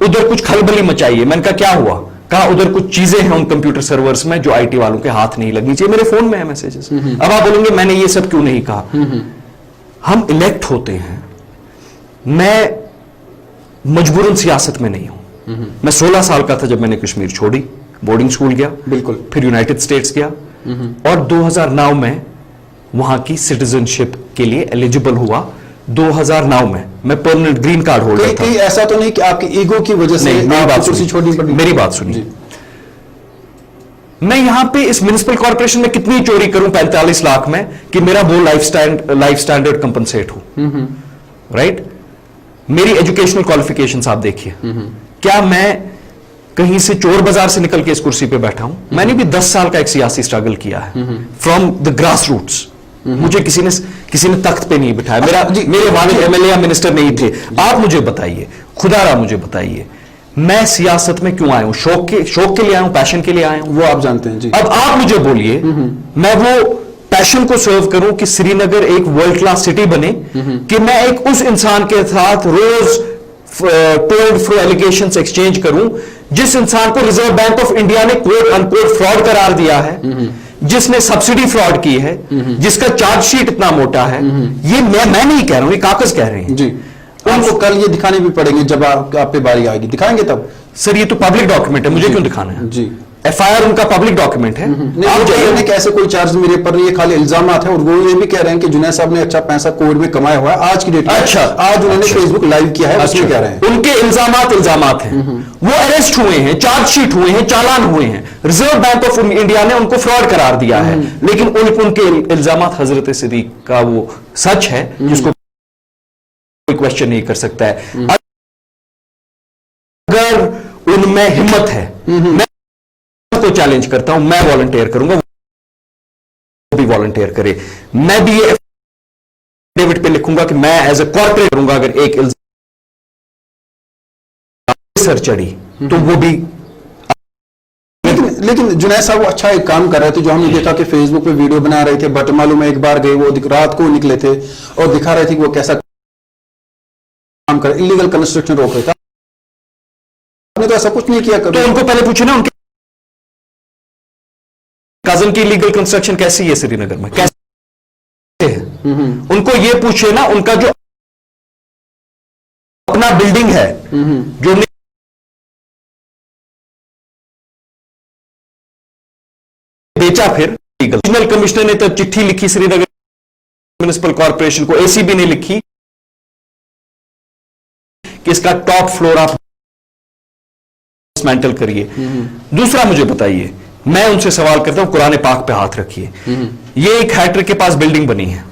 उधर कुछ खलबली मचाई है। मैंने कहा क्या हुआ? कहा उधर कुछ चीजें हैं उन कंप्यूटर सर्वर्स में जो आईटी वालों के हाथ नहीं लगनी चाहिए। मेरे फोन में है मैसेजेस। अब आप बोलेंगे मैंने ये सब क्यों नहीं कहा? हम इलेक्ट होते हैं, मैं मजबूरन सियासत में नहीं हूं। मैं 16 साल का था जब मैंने कश्मीर छोड़ी, बोर्डिंग स्कूल गया, बिल्कुल, फिर यूनाइटेड स्टेट्स गया और 2009 में वहां की सिटीजनशिप के लिए एलिजिबल हुआ। 2009 में मैं परमानेंट ग्रीन कार्ड होल्डर था। कहीं ऐसा तो नहीं कि आपकी ईगो की वजह से कुर्सी छोड़नी पड़ी? मेरी बात सुनिए, मैं यहां पे इस म्युनिसिपल कॉर्पोरेशन में कितनी चोरी करूं 45 लाख में कि मेरा वो लाइफ स्टैंडर्ड कंपनसेट हो, राइट? मेरी एजुकेशनल क्वालिफिकेशंस आप देखिए, क्या मैं कहीं से चोर बाजार से निकल के इस कुर्सी पे बैठा हूं? मैंने भी 10 साल का एक सियासी स्ट्रगल किया है फ्रॉम द ग्रास रूट्स। मुझे किसी ने तख्त पे नहीं बिठाया, मेरे वालिद एमएलए या मिनिस्टर नहीं थे। आप मुझे बताइए, खुदारा मुझे बताइए, मैं सियासत में क्यों आया हूं? शौक के लिए आया हूं, पैशन के लिए आया हूं? वो आप जानते हैं जी। अब आप मुझे बोलिए, मैं वो पैशन को सर्व करूं कि श्रीनगर एक वर्ल्ड क्लास सिटी बने, कि मैं एक उस इंसान के साथ रोज टोल्ड फ्रो एलिगेशंस एक्सचेंज करूं जिस इंसान को रिजर्व बैंक ऑफ इंडिया ने कोट अनकोट फ्रॉड करार दिया है, जिसने सब्सिडी फ्रॉड की है, जिसका चार्जशीट इतना मोटा है। ये मैं नहीं कह रहा हूं, ये कागज कह रहे हैं जी। उनको कल ये दिखाने भी पड़ेंगे जब आप पे बारी आएगी, दिखाएंगे तब? सर ये तो पब्लिक डॉक्यूमेंट है, मुझे क्यों दिखाना है? जी, एफआईआर उनका पब्लिक डॉक्यूमेंट है। आप जाइए कि ऐसे कोई चार्ज मेरे पर नहीं है, खाली इल्जामात है। और वो ये भी कह रहे हैं कि जुनैद साहब ने अच्छा पैसा कोविड में कमाया हुआ है आज की डेट में। अच्छा, आज उन्होंने फेसबुक लाइव किया है, उसमें कह रहे हैं उनके इल्जामात हैं, वो अरेस्ट हुए हैं, चार्जशीट हुए हैं, चालान हुए हैं, रिजर्व बैंक ऑफ इंडिया ने उनको फ्रॉड करार दिया है, लेकिन उनके इल्जामात हजरत सिद्दीक का वो सच है जिसको कोई क्वेश्चन नहीं कर सकता है। अगर उनमें हिम्मत है, मैं तो चैलेंज करता हूं, मैं वॉलंटियर करूंगा, वो भी वॉलंटियर करे। मैं भी ये एफिडेविट पे लिखूंगा कि मैं एज ए कॉर्पोरेट करूंगा, अगर एक सर चढ़ी तो वो भी। लेकिन जुनैद साहब वो अच्छा एक काम कर रहे थे, जो हमने देखा कि फेसबुक पे वीडियो बना रहे थे। बट मालूम है एक बार गए वो रात को निकले थे और दिखा रहे थे कि वो कैसा काम कर, इलीगल कंस्ट्रक्शन रोक रहे थे। आपने तो ऐसा कुछ नहीं किया। तो उनको पहले पूछे ना, उनके काजम की इलीगल कंस्ट्रक्शन कैसी है श्रीनगर में, कैसे है? उनको ये पूछे ना, उनका जो अपना बिल्डिंग है जो बेचा, फिर रीजनल कमिश्नर ने तब चिट्ठी लिखी श्रीनगर म्युनिसिपल कॉर्पोरेशन को, एसीबी ने लिखी कि इसका टॉप फ्लोर आप डिसमेंटल करिए। दूसरा मुझे बताइए, मैं उनसे सवाल करता हूं, कुरान पाक पे हाथ रखिए। ये एक हैट्रिक के पास बिल्डिंग बनी है,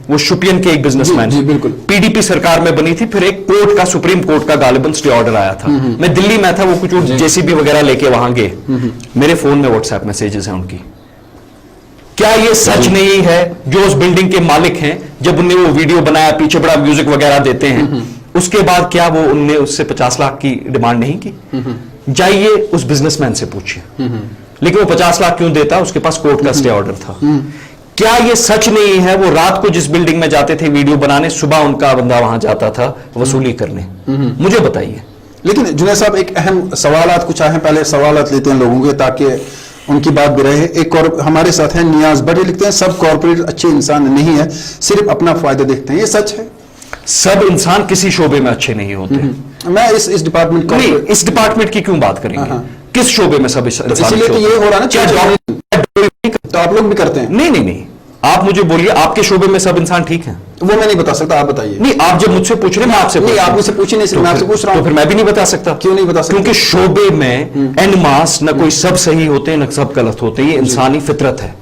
वो शुपियन के एक बिजनेसमैन, बिल्कुल पीडीपी सरकार में बनी थी, फिर एक कोर्ट का, सुप्रीम कोर्ट का गालिबन स्टे ऑर्डर आया था। मैं दिल्ली में था, वो कुछ जेसीबी वगैरह लेके वहां गए। मेरे फोन में व्हाट्सएप मैसेजेस हैं उनकी। क्या ये सच नहीं है जो उस बिल्डिंग के मालिक हैं, जब उनने वो वीडियो बनाया, पीछे बड़ा म्यूजिक वगैरह देते हैं, उसके बाद क्या वो उनने उससे 50 लाख की डिमांड नहीं की? जाइए उस बिजनेसमैन से पूछिए। लेकिन वो 50 लाख क्यों देता? उसके पास कोर्ट का स्टे ऑर्डर था। क्या ये सच नहीं है वो रात को जिस बिल्डिंग में जाते थे वीडियो बनाने, सुबह उनका बंदा वहां जाता था वसूली करने? मुझे बताइए। लेकिन जुनैद साहब एक अहम सवालात कुछ आए हैं, पहले सवालात लेते हैं लोगों के ताकि उनकी बात भी रहे। एक और हमारे साथ हैं नियाज भट्ट, लिखते हैं सब कॉर्पोरेट अच्छे इंसान नहीं है, सिर्फ अपना फायदा देखते हैं। ये सच है? सब इंसान किसी शोबे में अच्छे नहीं होते। मैं इस डिपार्टमेंट नहीं, इस डिपार्टमेंट की क्यों बात करेंगे? किस शोबे में सब इंसान? इसलिए तो ये हो रहा है ना, तो आप लोग भी करते हैं। नहीं, आप मुझे बोलिए, आपके शोबे में सब इंसान ठीक हैं? वो मैं नहीं बता सकता, आप बताइए। नहीं, आप जब मुझसे पूछ रहे हैं, मैं आपसे नहीं, आप मुझसे पूछिए नहीं, मैं आपसे पूछ रहा हूं। तो फिर मैं भी नहीं बता सकता। क्यों नहीं बता सकता? क्योंकि शोबे में एन मास न कोई सब सही होते हैं न सब गलत होते हैं, ये इंसानी फितरत है।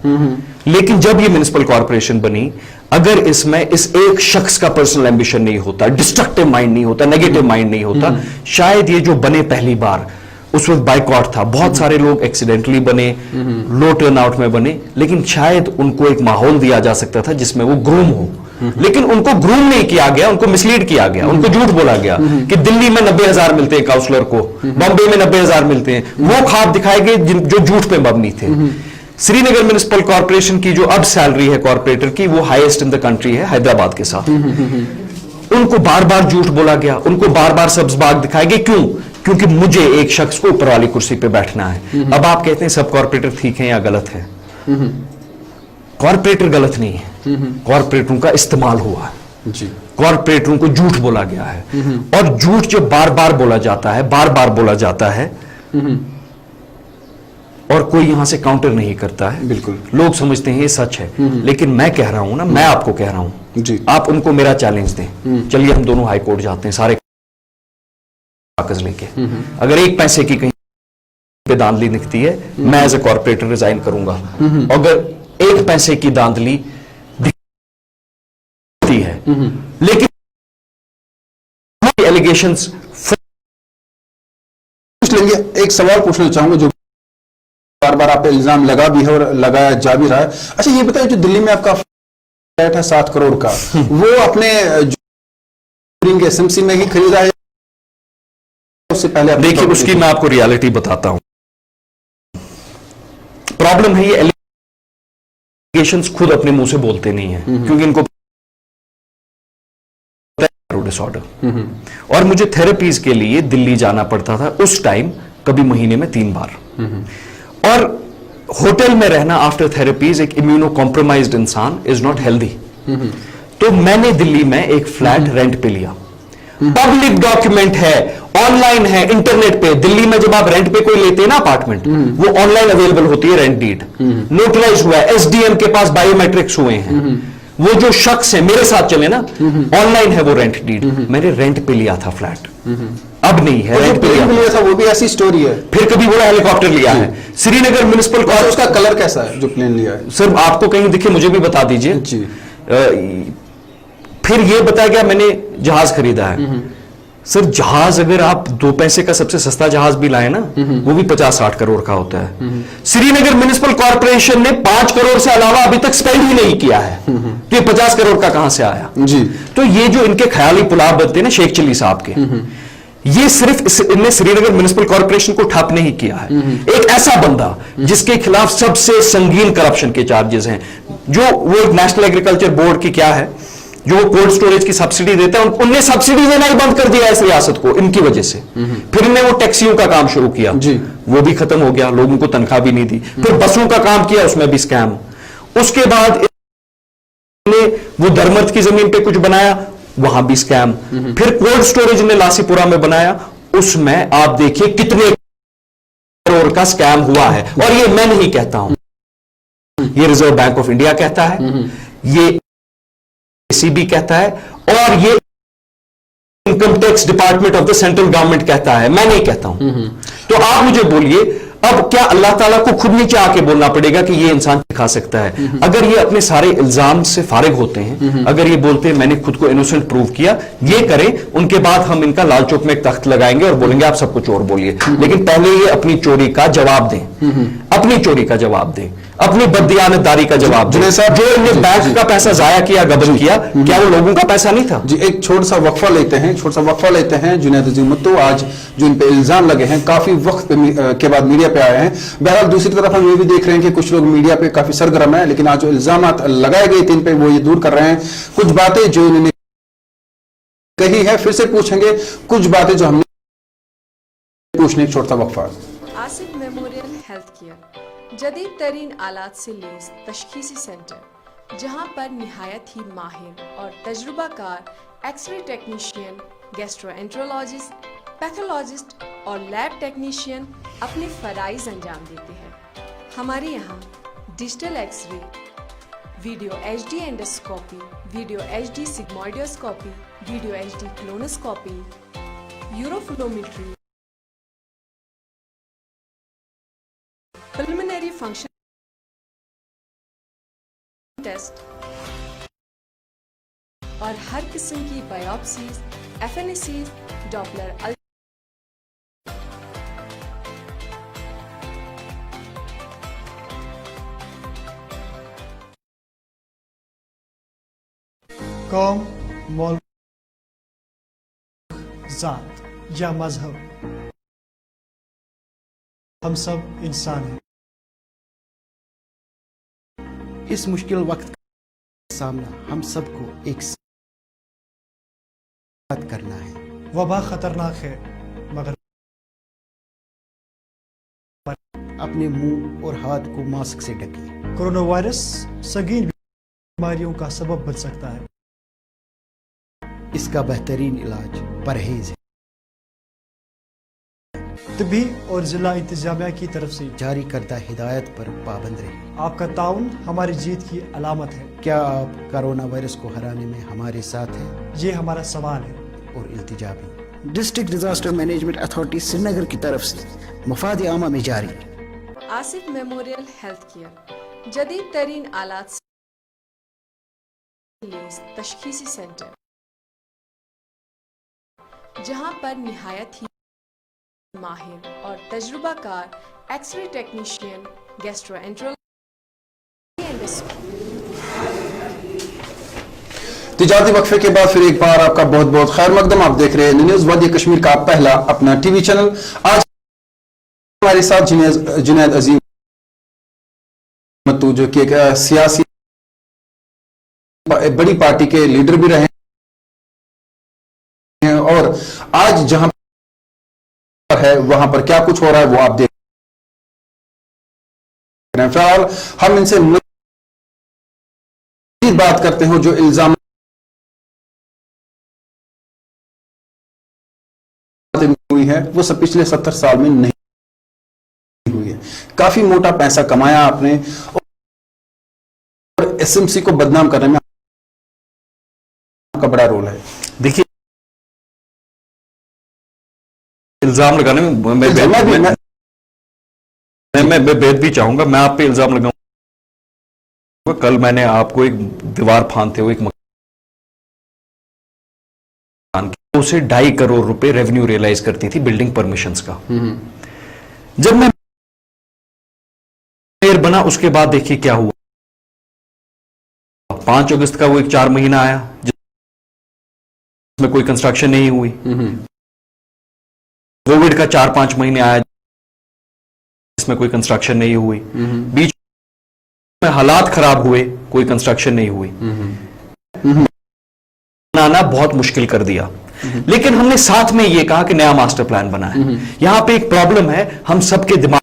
लेकिन जब ये म्युनिसिपल कॉर्पोरेशन बनी, अगर इसमें इस एक शख्स का पर्सनल एम्बिशन नहीं होता, डिस्ट्रक्टिव माइंड नहीं होता, नेगेटिव माइंड नहीं होता, शायद ये जो बने पहली बार, उस वक्त बाइकआउट था, बहुत सारे लोग एक्सीडेंटली बने, लो टर्न आउट में बने, लेकिन शायद उनको एक माहौल दिया जा सकता था जिसमें वो ग्रूम हो। लेकिन उनको ग्रूम नहीं किया गया, उनको मिसलीड किया गया, उनको झूठ बोला गया कि दिल्ली में 90,000 मिलते हैं काउंसलर को, बॉम्बे में 90,000 मिलते हैं। वो ख्वाब दिखाए गए जो झूठ पे मबनी थे। श्रीनगर म्युनिसिपल कॉर्पोरेशन की जो अब सैलरी है कॉर्पोरेटर की, वो हाईएस्ट इन द कंट्री है हैदराबाद के साथ। उनको बार बार झूठ बोला गया, उनको बार बार सब्ज बाग दिखाए गए। क्यों? क्योंकि मुझे एक शख्स को ऊपर वाली कुर्सी पे बैठना है। अब आप कहते हैं सब कॉर्पोरेटर ठीक है या गलत है? कॉर्पोरेटर गलत नहीं है, कॉर्पोरेटरों का इस्तेमाल हुआ है जी। कॉर्पोरेटरों को झूठ बोला गया है। और झूठ जब बार बार बोला जाता है, बार बार बोला जाता है, और कोई यहां से काउंटर नहीं करता है, बिल्कुल लोग समझते हैं ये सच है। लेकिन मैं कह रहा हूं ना, मैं आपको कह रहा हूं जी, आप उनको मेरा चैलेंज दें। चलिए हम दोनों हाई कोर्ट जाते हैं सारे कागज लेके। अगर एक पैसे की कहीं पे धांधली दिखती है, मैं एज ए कॉर्पोरेटर रिजाइन करूंगा। अगर एक पैसे की धांधली दिखती है, लेकिन एलिगेशंस पूछ लेंगे। एक सवाल पूछना चाहूंगा जो बार बार आप पे इल्जाम लगा भी है और लगाया जा भी रहा है। अच्छा ये बताइए, जो दिल्ली में आपका फ्लैट है 7 करोड़ का, वो अपने एसएमसी में ही खरीदा है, उससे पहले? देखिए, उसकी मैं आपको रियलिटी बताता हूं। प्रॉब्लम है ये एलिगेशंस खुद अपने मुंह से बोलते नहीं है, क्योंकि इनको डिसऑर्डर। और मुझे थेरेपीज के लिए दिल्ली जाना पड़ता था उस टाइम, कभी महीने में 3 बार। और होटल में रहना आफ्टर थेरेपीज, एक इम्यूनो कॉम्प्रोमाइज्ड इंसान इज नॉट हेल्दी। तो मैंने दिल्ली में एक फ्लैट रेंट पे लिया। पब्लिक डॉक्यूमेंट है, ऑनलाइन है, इंटरनेट पे। दिल्ली में जब आप रेंट पे कोई लेते हैं ना अपार्टमेंट, वो ऑनलाइन अवेलेबल होती है रेंट डीड, नोटराइज हुआ है, एसडीएम के पास बायोमेट्रिक्स हुए हैं। वो जो शख्स है मेरे साथ चले ना, ऑनलाइन है वो रेंट डीड। मैंने रेंट पे लिया था फ्लैट, अब नहीं है, रेंट पे लिया था। वो भी ऐसी स्टोरी है। फिर कभी बोला हेलीकॉप्टर लिया है। श्रीनगर म्युनिसिपल कॉर्पोरेशन, उसका कलर कैसा है जो प्लेन लिया है? सर आपको कहीं दिखे मुझे भी बता दीजिए जी। फिर ये बताया गया मैंने जहाज खरीदा है। सर जहाज अगर आप 2 पैसे का सबसे सस्ता जहाज भी लाए ना, वो भी 50-60 करोड़ का होता है। श्रीनगर म्युनिसिपल कॉर्पोरेशन ने 5 करोड़ से अलावा अभी तक स्पेंड ही नहीं किया है, तो ये 50 करोड़ का कहां से आया जी? तो ये जो इनके ख्याली पुलाव बनते हैं ना शेख चिल्ली साहब के, ये सिर्फ इनने श्रीनगर म्युनिसिपल कॉर्पोरेशन को ठप नहीं किया है। एक ऐसा बंदा जिसके खिलाफ सबसे संगीन करप्शन के चार्जेस हैं, जो वो नेशनल एग्रीकल्चर बोर्ड की क्या है, जो वो कोल्ड स्टोरेज की सब्सिडी देता है, उनने सब्सिडी देना ही बंद कर दिया इस रियासत को इनकी वजह से। फिर इन्हें वो टैक्सियों का काम शुरू किया जी, वो भी खत्म हो गया, लोगों को तनख्वाह भी नहीं दी। फिर बसों का काम किया, उसमें भी स्कैम। उसके बाद वो धर्मर्थ की जमीन पे कुछ बनाया, वहां भी स्कैम। फिर कोल्ड स्टोरेज ने लासीपुरा में बनाया, उसमें आप देखिए कितने करोड़ का स्कैम हुआ है। और ये मैं नहीं कहता हूं, ये रिजर्व बैंक ऑफ इंडिया कहता है, ये एसीबी कहता है, और ये income tax department of the central government कहता है, मैं नहीं कहता हूं। तो आप मुझे बोलिए, अब क्या अल्लाह ताला को खुद नीचे आके बोलना पड़ेगा कि ये इंसान दिखा सकता है? अगर ये अपने सारे इल्जाम से फारिग होते हैं, अगर ये बोलते हैं मैंने खुद को इनोसेंट प्रूव किया, ये करें, उनके बाद हम इनका लाल चौक में एक तख्त लगाएंगे और बोलेंगे आप सबको चोर बोलिए। लेकिन पहले ये अपनी चोरी का जवाब दें, अपनी चोरी का जवाब दें, अपनी बददियानतदारी का जवाब दें। जो इन्होंने बैंक का पैसा जाया किया, गबन किया, क्या वो लोगों का पैसा नहीं था? जी, एक छोटा सा वक्फा लेते हैं जुनैद अजीम मुत्तू। आज जो इन पे इल्जाम लगे हैं, काफी वक्त के बाद मीडिया पे आए हैं। बहरहाल दूसरी तरफ हम ये भी देख रहे हैं कि कुछ लोग मीडिया पे काफी सरगर्म है, लेकिन आज जो इल्जाम लगाए गए इन पे वो ये दूर कर रहे हैं। कुछ बातें जो इन्होंने कही है फिर से पूछेंगे, कुछ बातें जो हमने पूछने, एक छोटा सा वक्फा। आसिफ मेमोरियल हेल्थ केयर जदीद तरीन आलात से लैस तशखीसी सेंटर, जहां पर निहायत ही माहिर और तजुर्बाकार एक्सरे टेक्नीशियन, गैस्ट्रोएंट्रोलॉजिस्ट, पैथोलॉजिस्ट और लैब टेक्नीशियन अपने फ़राइज़ अंजाम देते हैं। हमारे यहाँ digital x ray, video HD endoscopy, video HD sigmoidoscopy, video HD colonoscopy, uroflowmetry, preliminary function test और हर किस्म की बायोप्सीज, FNACs, डॉपलर कौम, मुल्क, जात या मजहब, हम सब इंसान हैं। इस मुश्किल वक्त का सामना हम सबको एक साथ करना है। वबा खतरनाक है मगर अपने मुंह और हाथ को मास्क से ढकें। कोरोना वायरस संगीन बीमारियों का सबब बन सकता है। इसका बेहतरीन इलाज परहेज है। तभी और जिला इंतजामिया की तरफ से जारी करदा हिदायत पर पाबंद रहें। आपका ताउन हमारी जीत की अलामत है। क्या आप कोरोना वायरस को हराने में हमारे साथ हैं? ये हमारा सवाल है। और इल्तिजा भी। District disaster management authority Srinagar की तरफ से मफाद आमा में जारी। आसिफ मेमोरियल हेल्थ केयर जदीद तरीन आलात से लैस तशखीसी सेंटर, जहां पर निहायत ही माहिर और तजुर्बाकार एक्सरे टेक्नीशियन, गैस्ट्रोएंट्रोलॉजी। तिजारती वक्फे के बाद फिर एक बार आपका बहुत बहुत खैर मकदम। आप देख रहे हैं न्यूज वादी कश्मीर का पहला अपना टीवी चैनल। आज हमारे साथ जुनैद अजीम जो कि एक सियासी बड़ी पार्टी के लीडर भी रहे हैं और आज जहां है वहां पर क्या कुछ हो रहा है वो आप देख रहे हैं। फिलहाल हम इनसे बात करते हैं जो इल्जाम हुई है वो सब पिछले 70 साल में नहीं हुई है। काफी मोटा पैसा कमाया आपने और एसएमसी को बदनाम करने में आपका बड़ा रोल है। देखिए, इल्जाम लगाने में मैं बेद भी चाहूंगा। मैं आप पे इल्जाम लगाऊंगा। कल मैंने आपको एक दीवार फांदते हुए एक मकान उसे 2.5 करोड़ रुपए रेवेन्यू रियलाइज करती थी बिल्डिंग परमिशंस का। जब मैं मेयर बना उसके बाद देखिए क्या हुआ। 5 अगस्त का वो एक 4 महीना आया जिसमें कोई कंस्ट्रक्शन नहीं हुई। कोविड का 4-5 महीने आया जिसमें कोई कंस्ट्रक्शन नहीं हुई। बीच में हालात खराब हुए, कोई कंस्ट्रक्शन नहीं हुई। बनाना बहुत मुश्किल कर दिया। लेकिन हमने साथ में यह कहा कि नया मास्टर प्लान बना है। यहां पे एक प्रॉब्लम है, हम सबके दिमाग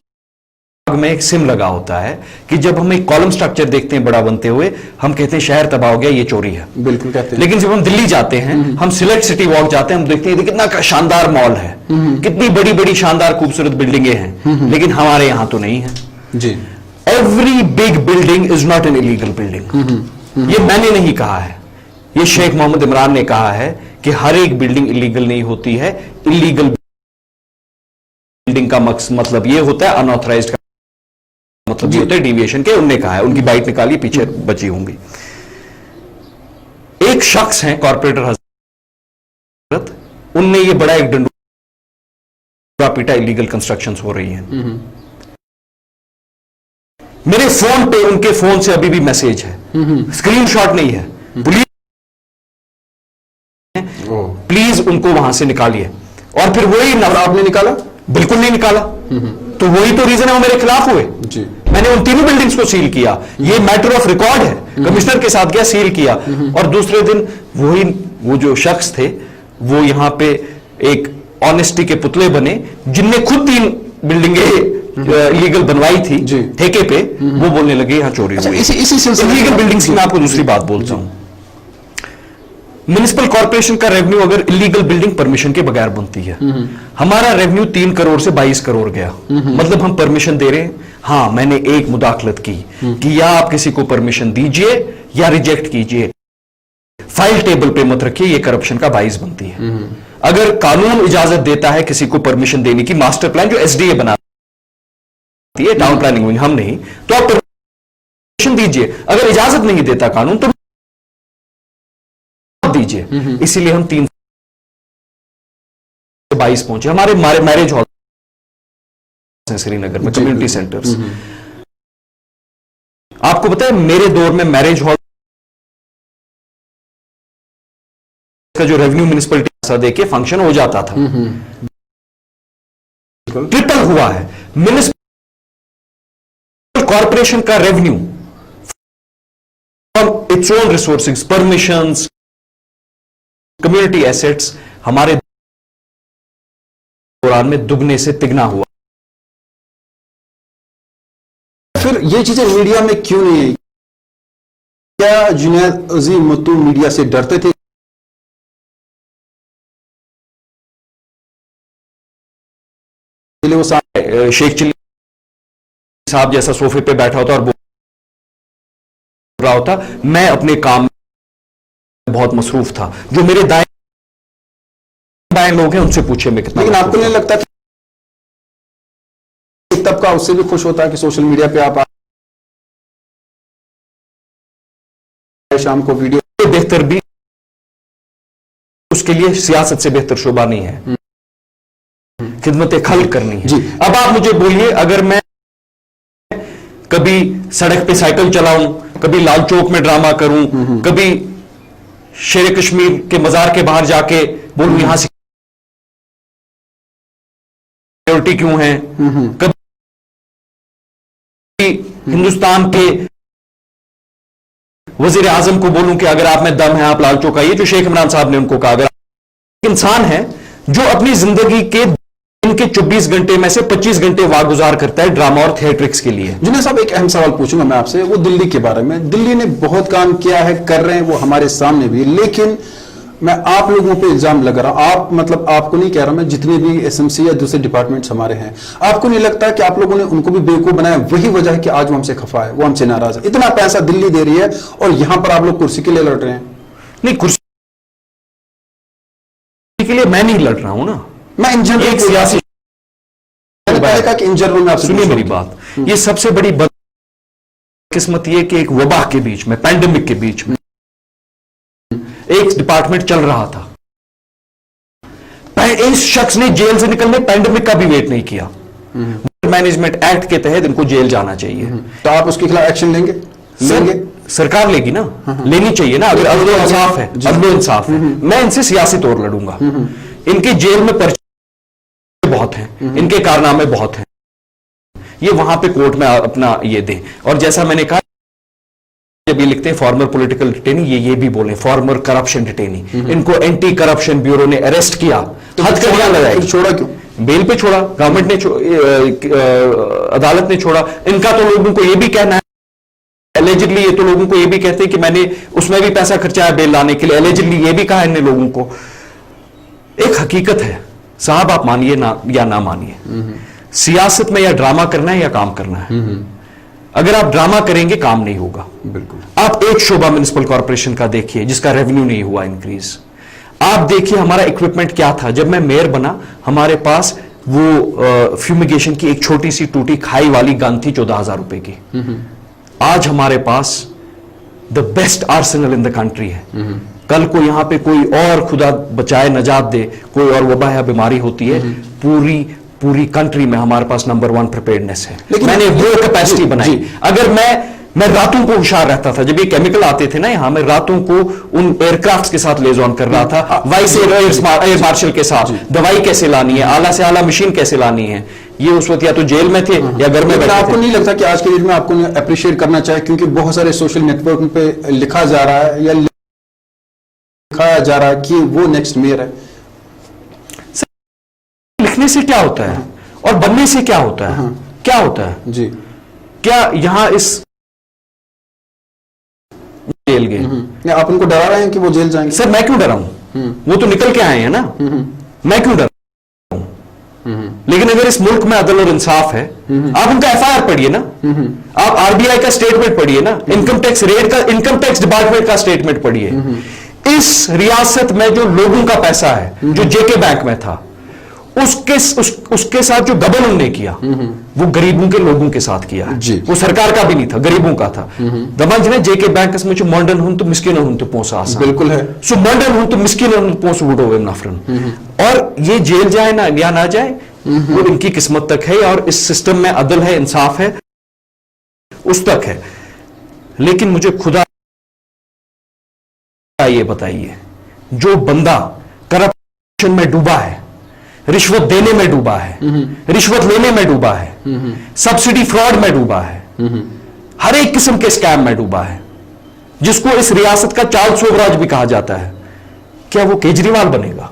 में एक सिम लगा होता है कि जब हम एक कॉलम स्ट्रक्चर देखते हैं बड़ा बनते हुए, हम कहते हैं शहर तबाह हो गया, ये चोरी है। बिल्कुल कहते हैं। लेकिन जब हम दिल्ली जाते हैं, हम सिलेक्ट सिटी वॉक जाते हैं, हम देखते हैं कितना शानदार मॉल है, कितनी बड़ी बड़ी शानदार खूबसूरत बिल्डिंगें हैं। लेकिन हमारे यहां तो नहीं है जी। Every big building is not an illegal building. ये मैंने नहीं कहा है, ये शेख मोहम्मद इमरान ने कहा है कि हर एक बिल्डिंग इलीगल नहीं होती है। इलीगल बिल्डिंग का मतलब ये होता है अनऑथराइज्ड का मतलब ये होता है डेविएशन के। उनने कहा है, उनकी बाइट निकाली पीछे बची होंगी। एक शख्स हैं कॉर्पोरेटर हजरत, उनने ये बड़ा एक डंडा पीटा, इलीगल कंस्ट्रक्शंस हो रही हैं। मेरे फोन पे उनके फोन से अभी भी मैसेज है, स्क्रीनशॉट नहीं है। प्लीज उनको वहां से निकालिए। और फिर वही आपने निकाला? बिल्कुल नहीं निकाला। तो वही तो रीजन है वो मेरे खिलाफ हुए जी। मैंने उन तीनों बिल्डिंग्स को सील किया, ये मैटर ऑफ रिकॉर्ड है। कमिश्नर के साथ गया, सील किया। और दूसरे दिन वो जो शख्स थे वो यहां पे एक ऑनेस्टी के पुतले बने, जिनने खुद 3 बिल्डिंगें लीगल बनवाई थी ठेके पे, वो बोलने लगे यहां चोरी हुई। इसी सिलसिले में लीगल बिल्डिंग्स की मैं आपको दूसरी बात बोलता हूं। म्युनिसिपल कॉर्पोरेशन का रेवेन्यू अगर इलीगल बिल्डिंग परमिशन के बगैर बनती है, हमारा रेवेन्यू 3 करोड़ से 22 करोड़ गया। मतलब हम परमिशन दे रहे हैं। हाँ, मैंने एक मुदाखलत की कि या आप किसी को परमिशन दीजिए या रिजेक्ट कीजिए, फाइल टेबल पे मत रखिए, ये करप्शन का बाइस बनती है। अगर कानून इजाजत देता है किसी को परमिशन देने की, मास्टर प्लान जो एसडीए बनाती है, टाउन प्लानिंग विंग, हम नहीं, तो आप परमिशन दीजिए। अगर इजाजत नहीं देता कानून तो दीजिए। इसीलिए हम 3 से 22 पहुंचे। हमारे मैरिज हॉल श्रीनगर में, कम्युनिटी सेंटर्स। आपको पता है मेरे दौर में मैरिज हॉल का जो रेवेन्यू म्युनिसिपलिटी पैसा देके फंक्शन हो जाता था, ट्रिपल हुआ है। म्युनिसिपल कॉर्पोरेशन का revenue from its own resources, permissions, community assets हमारे दौरान में दुगने से तिगना हुआ। फिर ये चीजें मीडिया में क्यों नहीं है? क्या जुनैद अजीम मुत्तू मीडिया से डरते थे? वो शेख चिल्ली साहब जैसा सोफे पे बैठा होता और बोल रहा होता, मैं अपने काम में बहुत मसरूफ था। जो मेरे दाएं बाएं लोग हैं उनसे पूछे मैं कितना। लेकिन आपको नहीं लगता कि एक तबका उससे भी खुश होता है कि सोशल मीडिया पे आप शाम को वीडियो बेहतर भी, उसके लिए सियासत से बेहतर शोभा नहीं है, खिदमत खल्क करनी है। अब आप मुझे बोलिए, अगर मैं कभी सड़क पे साइकिल चलाऊं, कभी लाल चौक में ड्रामा करूं, कभी शेर कश्मीर के मजार के बाहर जाके बोलूं यहां सिक्योरिटी क्यों है, कभी हिंदुस्तान के वजीर आजम को बोलूं कि अगर आप में दम है आप लाल चौक आइए, जो शेख इमरान साहब ने उनको कहा। अगर इंसान है जो अपनी जिंदगी के इनके 24 घंटे में से 25 घंटे वागुजार करता है ड्रामा और थिएट्रिक्स के लिए। जुनैद साहब, एक अहम सवाल पूछूंगा मैं आपसे, वो दिल्ली के बारे में। दिल्ली ने बहुत काम किया है, कर रहे हैं वो हमारे सामने भी, लेकिन मैं आप लोगों पे इल्जाम लगा रहा हूं, आप मतलब आपको नहीं कह रहा मैं, जितने भी एसएमसी या दूसरे डिपार्टमेंट्स हमारे हैं, आपको नहीं लगता कि आप लोगों ने उनको भी बेवकूफ बनाया? वही वजह है कि आज वो हमसे खफा है, वो हमसे नाराज है। इतना पैसा दिल्ली दे रही है और यहां पर आप लोग कुर्सी के लिए लड़ रहे हैं। नहीं, कुर्सी के लिए मैं नहीं लड़ रहा हूं ना, मैं इन जनरल एक सियासी इन जनरल में आपसे सुनिए मेरी बात। ये सबसे बड़ी बदकिस्मत ये कि एक वबा के बीच में, पैंडेमिक के बीच में एक डिपार्टमेंट चल रहा था, इस शख्स ने जेल से निकलने पैंडेमिक का भी वेट नहीं किया। मैनेजमेंट एक्ट के तहत इनको जेल जाना चाहिए। तो आप उसके खिलाफ एक्शन लेंगे? सरकार लेगी ना, लेनी चाहिए ना। अगर अदलो इंसाफ है, अदलो इंसाफ है, मैं इनसे सियासी तौर लड़ूंगा। इनके जेल में पर्चे बहुत हैं, इनके कारनामे बहुत हैं, ये वहां पे कोर्ट में अपना ये दें। और जैसा मैंने कहा, जब ये लिखते हैं फॉर्मर पॉलिटिकल डिटेनी, ये भी बोले फॉर्मर करप्शन डिटेनी। इनको एंटी करप्शन ब्यूरो ने अरेस्ट किया, हथकड़ियां लगाई, छोड़ा क्यों? बेल पे छोड़ा, गवर्नमेंट ने अदालत ने छोड़ा। इनका तो लोगों को ये भी कहना है, एलिजिडली ये तो लोगों को ये भी कहते हैं कि मैंने उसमें भी पैसा खर्चा है बेल लाने के लिए, एलिजिडली ये भी कहा इनने लोगों को। एक हकीकत है साहब, आप मानिए ना या ना मानिए, सियासत में या ड्रामा करना है या काम करना है। अगर आप ड्रामा करेंगे काम नहीं होगा। बिल्कुल। आप एक शोभा म्युनिसिपल कॉर्पोरेशन का देखिए जिसका रेवेन्यू नहीं हुआ इंक्रीज। आप देखिए हमारा इक्विपमेंट क्या था। जब मैं मेयर बना, हमारे पास वो फ्यूमिगेशन की एक छोटी सी टूटी खाई वाली गन थी 14,000 रुपए की। आज हमारे पास the best arsenal in the country है। कल को यहां पे कोई और खुदा बचाए नजात दे, कोई और वबा या बीमारी होती है, पूरी कंट्री में हमारे पास नंबर 1 प्रिपेयर्डनेस है। मैंने वो कैपेसिटी बनाई। अगर मैं रातों को होशियार रहता था, जब ये केमिकल आते थे ना यहां, मैं रातों को उन एयरक्राफ्ट के साथ लेज ऑन कर रहा था, वाइस एयर मार्शल के साथ, दवाई कैसे लानी है, आला से आला मशीन कैसे लानी है। ये उस वक्त या तो जेल में थे या घर में बैठे थे। आपको नहीं लगता कि आज के डेट में आपको अप्रिशिएट करना चाहिए, क्योंकि बहुत सारे सोशल नेटवर्क पे लिखा जा रहा है या लिखाया जा रहा है कि वो नेक्स्ट मेयर है। लिखने से क्या होता है और बनने से क्या होता है? क्या होता है जी? क्या यहां इस जेल गए, आप उनको डरा रहे हैं कि वो जेल जाएंगे? सर मैं क्यों डराऊं? वो तो निकल के आए हैं ना, मैं क्यों डराऊं? लेकिन अगर इस मुल्क में अदल और इंसाफ है, आप उनका एफआईआर पढ़िए ना, आप आरबीआई का स्टेटमेंट पढ़िए ना, इनकम टैक्स रेट का, इनकम टैक्स डिपार्टमेंट का स्टेटमेंट पढ़िए। इस रियासत में जो लोगों का पैसा है, जो जेके बैंक में था, उसके साथ जो गबन उन्होंने किया, वो गरीबों के लोगों के साथ किया है। वो सरकार का भी नहीं था, गरीबों का था। दमन ने जेके बैंक में जो मॉडर्न हूं तो मिस्किन हूं तो पहुंचा बिल्कुल है, सो मॉडर्न हूं तो मिस्किन हूं तो पहुंच वुडो नफरन। और ये जेल जाए ना या ना जाए, वो इनकी किस्मत तक है, और इस सिस्टम में अदल है, इंसाफ है, उस तक है। लेकिन मुझे खुदा ये बताइए, जो बंदा करप्शन में डूबा है, रिश्वत देने में डूबा है, रिश्वत लेने में डूबा है, सब्सिडी फ्रॉड में डूबा है, हर एक किस्म के स्कैम में डूबा है, जिसको इस रियासत का चाल स्वराज भी कहा जाता है, क्या वो केजरीवाल बनेगा?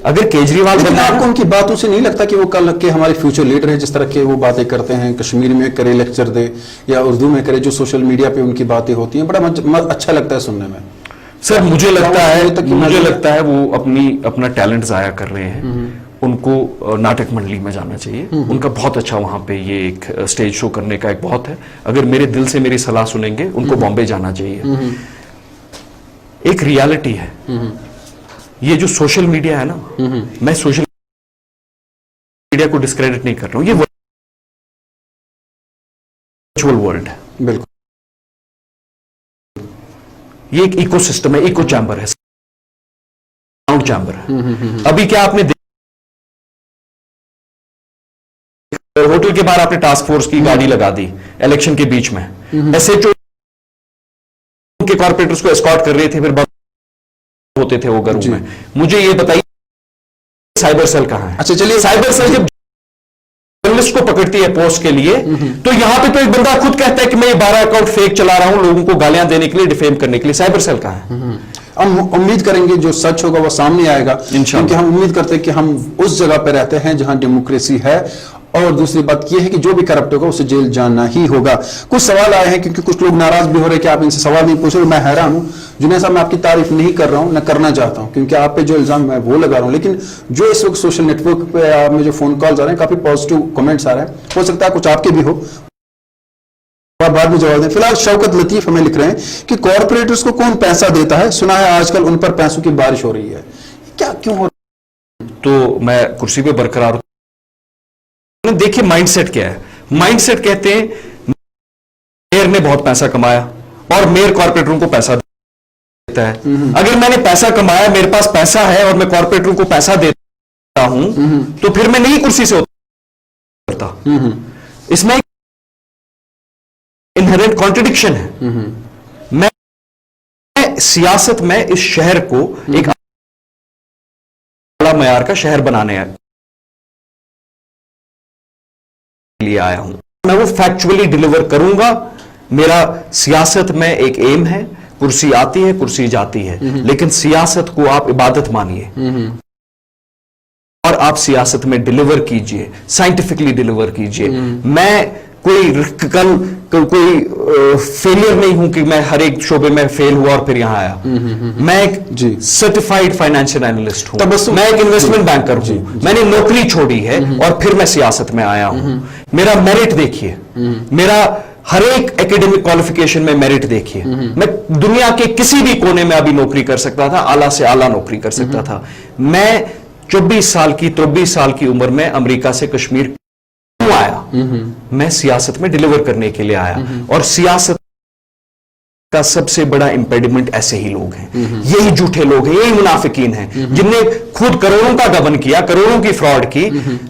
अगर केजरीवाल लेकिन बना, आपको उनकी बातों से नहीं लगता कि वो कल के हमारे फ्यूचर लीडर हैं? जिस तरह के वो बातें करते हैं, कश्मीर में करे लेक्चर दे या उर्दू में करे, जो सोशल मीडिया पे उनकी बातें होती हैं, बड़ा अच्छा लगता है सुनने में। सर मुझे लगता है वो अपना टैलेंट जाया कर रहे हैं। उनको नाटक मंडली में जाना चाहिए। उनका बहुत अच्छा वहां पे ये एक स्टेज शो करने का एक बहुत है। अगर मेरे दिल से मेरी सलाह सुनेंगे, उनको बॉम्बे जाना चाहिए। एक रियलिटी है, ये जो सोशल मीडिया है ना, मैं सोशल मीडिया को डिस्क्रेडिट नहीं कर रहा हूं, ये वर्चुअल वर्ल्ड है। बिल्कुल, ये एक इकोसिस्टम है, इको चैम्बर है, साउंड चैम्बर है। अभी क्या आपने होटल के बाहर आपने टास्क फोर्स की गाड़ी लगा दी इलेक्शन के बीच में, एसएचओ के कॉर्पोरेटर्स को एस्कॉर्ट कर रहे थे, फिर बंद होते थे वो घरों में। मुझे ये बताइए साइबर सेल कहां है? अच्छा चलिए, साइबर सेल जब जर्नलिस्ट को पकड़ती है पोस्ट के लिए, तो यहां पे तो एक बंदा खुद कहता है कि मैं 12 अकाउंट फेक चला रहा हूं लोगों को गालियां देने के लिए, डिफेम करने के लिए। साइबर सेल कहां है? हम उम्मीद करेंगे जो सच होगा वो सामने आएगा, क्योंकि हम उम्मीद करते हैं कि हम उस जगह पर रहते हैं जहां डेमोक्रेसी है। और दूसरी बात यह है कि जो भी करप्ट होगा उसे जेल जाना ही होगा। कुछ सवाल आए हैं, क्योंकि कुछ लोग नाराज भी हो रहे हैं कि आप इनसे सवाल नहीं पूछ रहे। मैं हैरान हूं जुनैद साहब, मैं आपकी तारीफ नहीं कर रहा हूं, न करना चाहता हूं, क्योंकि आप पे जो इल्जाम मैं वो लगा रहा हूं। लेकिन जो इस वक्त सोशल नेटवर्क पे आप में जो फोन कॉल्स आ रहे हैं, काफी पॉजिटिव कमेंट्स आ रहे हैं, हो सकता है कुछ आपके भी हो, आप बाद में जवाब दें। फिलहाल शौकत लतीफ हमें लिख रहे हैं कि कॉर्पोरेटर्स को कौन पैसा देता है? सुना है आजकल उन पर पैसों की बारिश हो रही है, क्या क्यों हो रही है? तो मैं कुर्सी पे बरकरार हूं। देखिए माइंडसेट क्या है। माइंडसेट कहते हैं मेयर ने बहुत पैसा कमाया और मेयर कॉर्पोरेटरों को पैसा देता है। अगर मैंने पैसा कमाया, मेरे पास पैसा है और मैं कॉर्पोरेटरों को पैसा देता हूं, तो फिर मैं नहीं कुर्सी से उतरता। इसमें इनहेरेंट कॉन्ट्रडिक्शन है। मैं सियासत में इस शहर को एक आला मयार का शहर बनाने लिए आया हूं। मैं वो फैक्चुअली डिलीवर करूंगा। मेरा सियासत में एक एम है, कुर्सी आती है कुर्सी जाती है, लेकिन सियासत को आप इबादत मानिए और आप सियासत में डिलीवर कीजिए, साइंटिफिकली डिलीवर कीजिए। मैं कोई फेलियर नहीं हूं कि मैं हर एक शोबे में फेल हुआ और फिर यहां आया। मैं एक सर्टिफाइड फाइनेंशियल एनालिस्ट हूं, मैं एक इन्वेस्टमेंट बैंकर हूं। मैंने नौकरी छोड़ी है और फिर मैं सियासत में आया हूं। मेरा मेरिट देखिए, मेरा हर एक एकेडमिक क्वालिफिकेशन में मेरिट देखिए। मैं दुनिया के किसी भी कोने में अभी नौकरी कर सकता था, आला से आला नौकरी कर सकता था। मैं 24 साल की 23 साल की उम्र में अमेरिका से कश्मीर क्यों आया? मैं सियासत में डिलीवर करने के लिए आया। और सियासत का सबसे बड़ा इंपेडिमेंट ऐसे ही लोग हैं, यही झूठे लोग हैं, यही मुनाफिकीन हैं, जिनने खुद करोड़ों का गबन किया, करोड़ों की फ्रॉड की।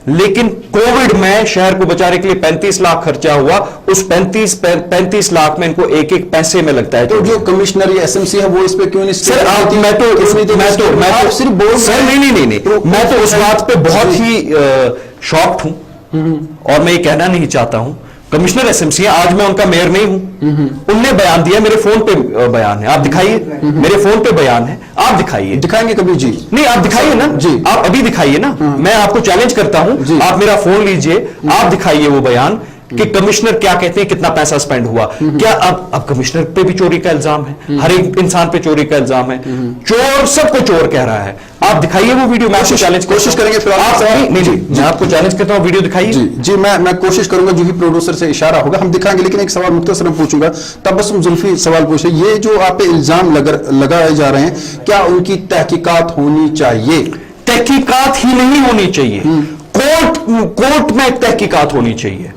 लेकिन कोविड में शहर को बचाने के लिए 35 लाख खर्चा हुआ, उस 35 लाख में इनको एक एक पैसे में लगता है। तो जो कमिश्नर या एसएमसी है वो इस पे क्यों नहीं? सर मैं तो सिर्फ बोल सर नहीं, मैं तो उस बात पे बहुत ही शॉक्ड हूं और मैं ये कहना नहीं चाहता हूं। कमिश्नर एसएमसी है, आज मैं उनका मेयर नहीं हूं। उनने बयान दिया, मेरे फोन पे बयान है, आप दिखाइए। मेरे फोन पे बयान है, आप दिखाइए। दिखाएंगे कभी जी? नहीं, आप दिखाइए ना जी, आप अभी दिखाइए ना। मैं आपको चैलेंज करता हूं, आप मेरा फोन लीजिए, आप दिखाइए वो बयान कि कमिश्नर क्या कहते हैं, कितना पैसा स्पेंड हुआ। क्या अब कमिश्नर पे भी चोरी का इल्जाम है, हर एक इंसान पे चोरी का इल्जाम है, चोर सबको चोर कह रहा है। आप दिखाइए वो वीडियो, मैं आपको चैलेंज कोशिश करेंगे। फिर आप नहीं जी, मैं आपको चैलेंज करता हूं, वीडियो दिखाइए। जी मैं कोशिश करूंगा, जो भी प्रोड्यूसर से इशारा होगा हम दिखाएंगे। लेकिन एक सवाल मुख्तसर पूछूंगा, तब बस जुल्फी सवाल पूछे, ये जो आप पे इल्जाम लगाए जा रहे हैं, क्या उनकी तहकीकात होनी चाहिए? तहकीकात ही नहीं होनी चाहिए, कोर्ट में तहकीकात होनी चाहिए।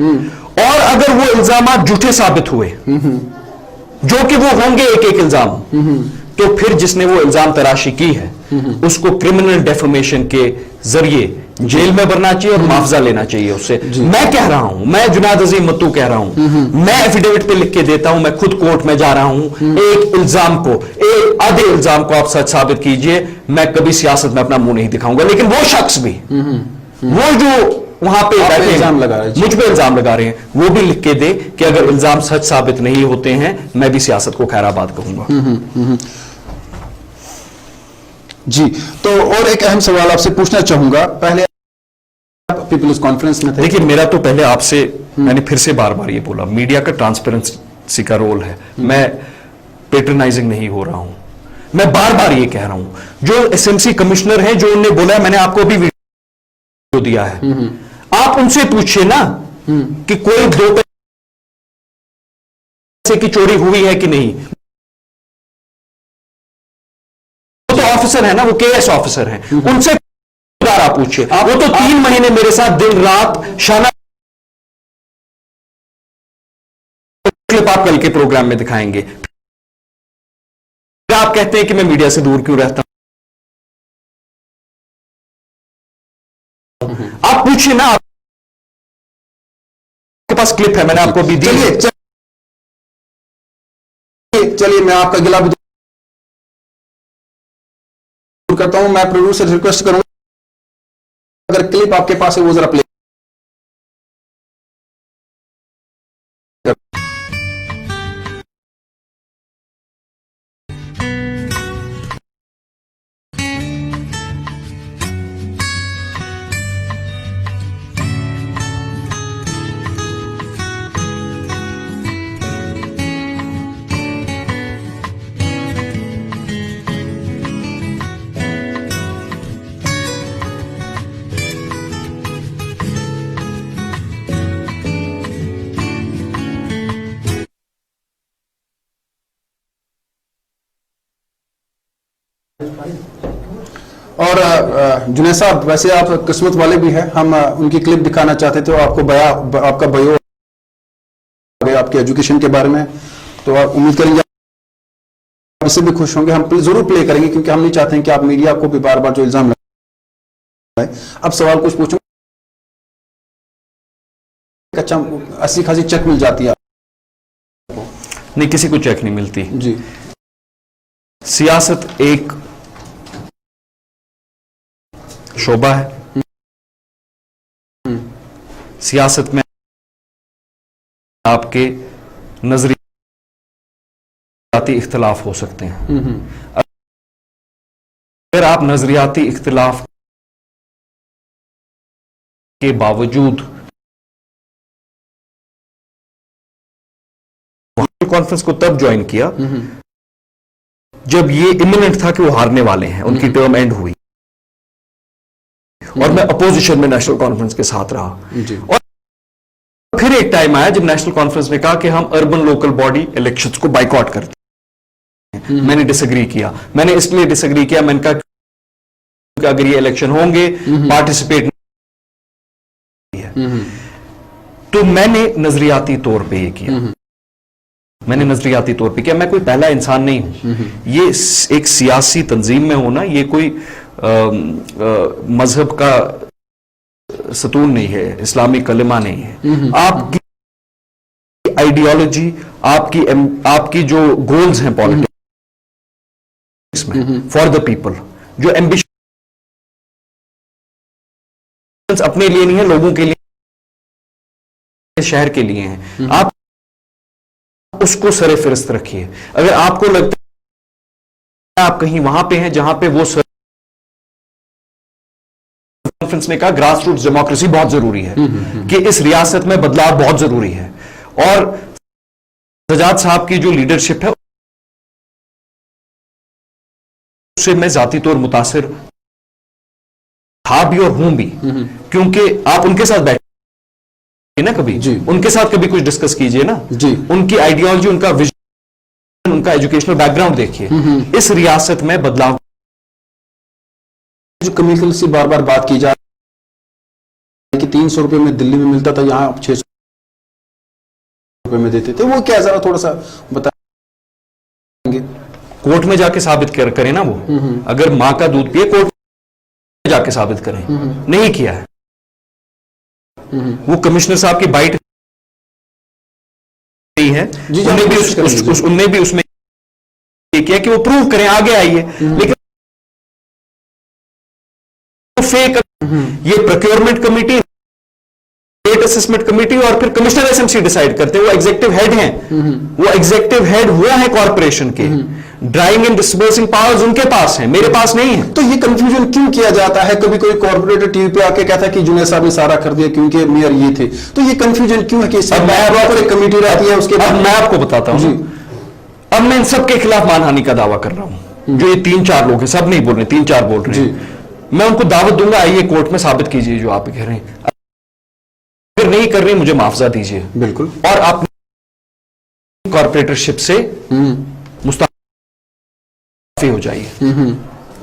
और अगर वो इल्जाम झूठे साबित हुए, जो कि वो होंगे एक एक इल्जाम, तो फिर जिसने वो इल्जाम तराशी की है उसको क्रिमिनल डेफेमेशन के जरिए जेल में भरना चाहिए और मुआवजा लेना चाहिए उससे। मैं कह रहा हूं, मैं जुनाद अजीम मत्तू कह रहा हूं, मैं एफिडेविट पे लिख के देता हूं, मैं खुद कोर्ट में जा रहा हूं, एक इल्जाम को, एक आधे इल्जाम को आप सच साबित कीजिए, मैं कभी सियासत में अपना मुंह नहीं दिखाऊंगा। लेकिन वो शख्स भी, वो जो वहां पे बैठे इल्जाम लगा रहे हैं, मुझ पे इल्जाम लगा रहे हैं, वो भी लिख के दे कि अगर इल्जाम सच साबित नहीं होते हैं मैं भी सियासत को खैराबाद कहूंगा। जी, तो और एक अहम सवाल आपसे पूछना चाहूंगा। पहले आप पीपल्स कॉन्फ्रेंस में थे। देखिए, मेरा तो पहले आपसे, मैंने फिर से बार बार ये बोला, मीडिया का ट्रांसपेरेंसी का रोल है, मैं पेट्रनाइजिंग नहीं हो रहा हूं, मैं बार बार ये कह रहा हूं। जो एसएमसी कमिश्नर हैं, जो उन्होंने बोला है, मैंने आपको भी वीडियो दिया है, आप उनसे पूछिए ना कि कोई 2 पैसे की चोरी हुई है कि नहीं। वो तो ऑफिसर है ना, वो केएस ऑफिसर हैं, उनसे आप पूछिए। वो तो 3 महीने मेरे साथ दिन रात शाना क्लिप आप कल के प्रोग्राम में दिखाएंगे। आप कहते हैं कि मैं मीडिया से दूर क्यों रहता हूं, आप पूछिए ना, आपके पास क्लिप है, मैंने आपको भी दी। चलिए मैं आपका गिला भी दूर करता हूं। मैं प्रोड्यूसर से रिक्वेस्ट करूंगा, अगर क्लिप आपके पास है वो जरा प्ले। और जुनैद साहब, वैसे आप किस्मत वाले भी हैं, हम उनकी क्लिप दिखाना चाहते थे, आपको आपका बयो आपके एजुकेशन के बारे में, तो आप उम्मीद करेंगे आप इससे भी खुश होंगे। हम जरूर प्ले करेंगे, क्योंकि हम नहीं चाहते हैं कि आप मीडिया को भी बार बार जो इल्जाम लगाए। अब सवाल कुछ पूछूं, अच्छा अच्छी खासी चेक मिल जाती है आपको? नहीं, किसी को चेक नहीं मिलती जी। सियासत एक शोबा है, सियासत में आपके नजरियाती इख्तिलाफ हो सकते हैं। अगर आप नजरियाती इख्तिलाफ के बावजूद कॉन्फ्रेंस को तब ज्वाइन किया जब ये इमिनेंट था कि वो हारने वाले हैं, उनकी टर्म एंड हुई, और मैं अपोजिशन में नेशनल कॉन्फ्रेंस के साथ रहा। और फिर एक टाइम आया जब नेशनल कॉन्फ्रेंस ने कहा कि हम अर्बन लोकल बॉडी इलेक्शंस को बाइकआउट करते हैं। मैंने डिसएग्री किया। मैंने इसलिए डिसएग्री किया, मैंने कहा कि अगर ये इलेक्शन होंगे पार्टिसिपेट नहीं है, तो मैंने नजरियाती तौर पे ये किया। मैंने नजरियाती तौर पे किया। मैं कोई पहला इंसान नहीं हूं। ये एक सियासी तंजीम में होना, ये कोई मजहब का सतून नहीं है, इस्लामी कलिमा नहीं है। आपकी आइडियोलॉजी, आपकी जो गोल्स हैं पॉलिटिक्स में, फॉर द पीपल, जो एम्बिशंस अपने लिए नहीं है, लोगों के लिए, शहर के लिए हैं, आप उसको सरे फिरस्त रखिए। अगर आपको लगता है आप कहीं वहां पे हैं जहां पे वो कॉन्फ्रेंस ने कहा ग्रास रूट्स डेमोक्रेसी बहुत जरूरी है, कि इस रियासत में बदलाव बहुत जरूरी है, और सजाद साहब की जो लीडरशिप है उससे मैं जाती तौर मुतासिर था भी और हूं भी, क्योंकि आप उनके साथ बैठे ना कभी, उनके साथ कभी कुछ डिस्कस कीजिए ना जी, उनकी आइडियोलॉजी, उनका विजन, उनका एजुकेशनल बैकग्राउंड देखिए। इस रियासत में बदलाव, जो कमिकल से बार बार बात की जा रही है कि 300 रुपए में दिल्ली में मिलता था, यहां 600 रुपए में देते थे, वो क्या, जरा थोड़ा सा बताएंगे? कोर्ट में जाके साबित करें ना वो। अगर मां का दूध पिए, कोर्ट जाके साबित करें, नहीं किया है। वो कमिश्नर साहब की बाइट है, उनने भी उसमें किया कि वो प्रूव करें, आगे आइए, लेकिन फेक ये procurement committee, state assessment committee और फिर कमिश्नर एसएमसी डिसाइड करते हैं। वो एग्जीक्यूटिव हेड हैं, वो एग्जीक्यूटिव हेड वो है कॉर्पोरेशन के। ड्राइंग एंड डिस्बर्सिंग पावर्स उनके पास है, मेरे पास नहीं है। तो ये कंफ्यूजन क्यों किया जाता है? कभी कोई कॉर्पोरेटर टीवी पे आके कहता है कि जुनेद साहब ने सारा कर दिया क्योंकि मेयर ये थे, तो ये कंफ्यूजन क्यों है कि अब मैं एक कमेटी रहती है उसके बाद? मैं आपको बताता हूं, अब मैं इन सबके खिलाफ मानहानि का दावा कर रहा हूं, जो ये 3-4 लोग हैं, सब नहीं बोल रहे, 3-4 बोल रहे हैं। मैं उनको दावत दूंगा, आइए कोर्ट में साबित कीजिए जो आप कह रहे हैं। अगर नहीं कर रहे मुझे मुआवजा दीजिए, बिल्कुल, और आप कॉर्पोरेटरशिप से मुस्ताफी हो जाइए।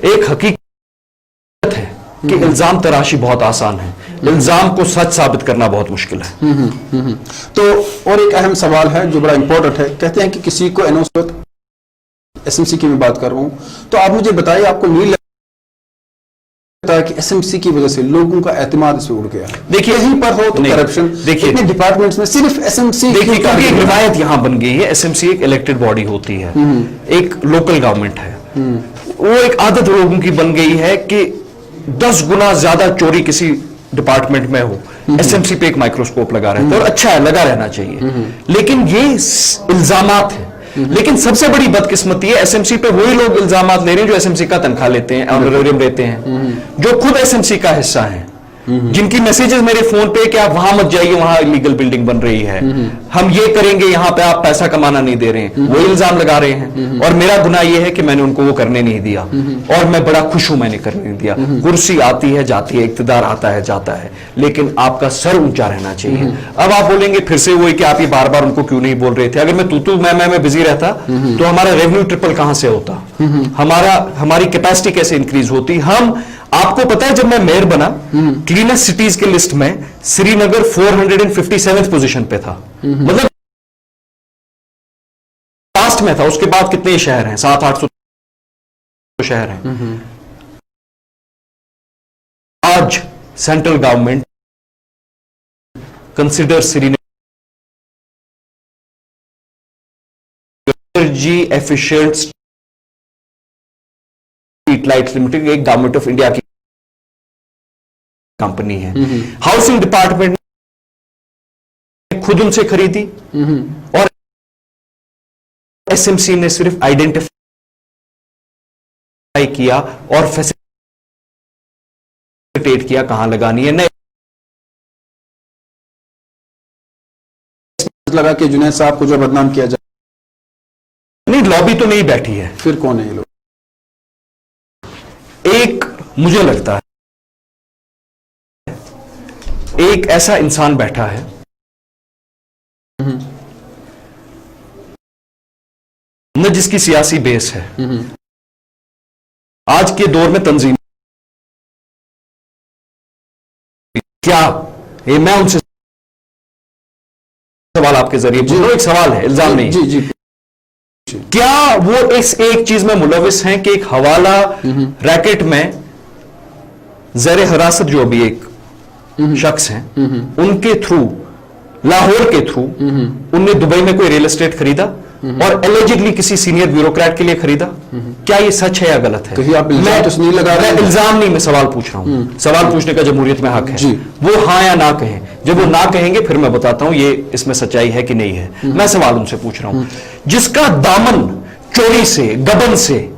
एक हकीकत है कि इल्जाम तराशी बहुत आसान है, इल्जाम को सच साबित करना बहुत मुश्किल है। तो और एक अहम सवाल है जो बड़ा इंपॉर्टेंट है, कहते हैं कि किसी को अनाउंसमेंट, एसएमसी की मैं बात कर रहा हूं, तो आप मुझे बताइए, आपको नहीं लगता कि एसएमसी की वजह से लोगों का एतमाद इस पे उड़ गया? देखिए यहीं पर हो तो करप्शन, देखिए डिपार्टमेंट्स में सिर्फ एसएमसी, देखिए क्योंकि एक रिवायत यहां बन गई है, एसएमसी एक इलेक्टेड बॉडी होती है, एक लोकल गवर्नमेंट है, वो एक आदत लोगों की बन गई है कि 10 गुना ज्यादा चोरी किसी डिपार्टमेंट में हो, एसएमसी पे एक माइक्रोस्कोप लगा रहता है, और अच्छा है, लगा रहना चाहिए, लेकिन ये इल्जामात है। लेकिन सबसे बड़ी बदकिस्मती है, एसएमसी पे वही लोग इल्जामात ले रहे हैं जो एसएमसी का तनख्वाह लेते हैं, ऑनरेरियम लेते हैं, जो खुद एसएमसी का हिस्सा है, जिनकी मैसेजेस मेरे फोन पे कि आप वहां मत जाइए, वहां इलीगल बिल्डिंग बन रही है, हम ये करेंगे, यहां पे आप पैसा कमाना नहीं दे रहे हैं, वो इल्जाम लगा रहे हैं। और मेरा गुनाह ये है कि मैंने उनको वो करने नहीं दिया, और मैं बड़ा खुश हूं मैंने करने नहीं दिया। कुर्सी आती है जाती है, इक्तदार आता है जाता है, लेकिन आपका सर ऊंचा रहना चाहिए। अब आप बोलेंगे फिर से वही कि आप ये बार बार उनको क्यों नहीं बोल रहे थे? अगर मैं तू मैं बिजी रहता तो हमारा रेवेन्यू ट्रिपल कहां से होता, हमारी कैपेसिटी कैसे इंक्रीज होती। हम, आपको पता है जब मैं मेयर बना, क्लीनेस्ट सिटीज के लिस्ट में श्रीनगर 457 पोजीशन पे था, मतलब लास्ट में था। उसके बाद कितने शहर हैं? 700-800 शहर हैं। आज central government consider Srinagar energy efficient street lights limited एक गवर्नमेंट ऑफ इंडिया की कंपनी है। हाउसिंग डिपार्टमेंट ने खुद उनसे खरीदी, और एसएमसी ने सिर्फ आइडेंटिफाई किया और फैसिलिटेट किया कहां लगानी है। नहीं लगा कि जुनैद साहब को जो बदनाम किया जाए, नहीं, लॉबी तो नहीं बैठी है, फिर कौन है ये लोग? एक मुझे लगता है एक ऐसा इंसान बैठा है न जिसकी सियासी बेस है। आज के दौर में तंजीम क्या, ये मैं उनसे सवाल आपके जरिए बोलो, एक सवाल है, इल्जाम नहीं। जी जी, क्या वो इस एक चीज में मुलविस हैं कि एक हवाला रैकेट में ज़ेर हिरासत जो अभी एक शख्स हैं, उनके थ्रू, लाहौर के थ्रू उनने दुबई में कोई रियल एस्टेट खरीदा और एलिजिडली किसी सीनियर ब्यूरोक्रेट के लिए खरीदा? क्या ये सच है या गलत है? कहीं आप इल्जाम तो नहीं लगा रहे हैं? इल्जाम नहीं, मैं सवाल पूछ रहा हूं। सवाल पूछने का जमहूरियत में हक है, वो हाँ या ना कहें। जब वो ना कहेंगे फिर मैं बताता हूं ये इसमें सच्चाई है कि नहीं है। मैं सवाल उनसे पूछ रहा हूं, जिसका दामन चोरी से, गबन से,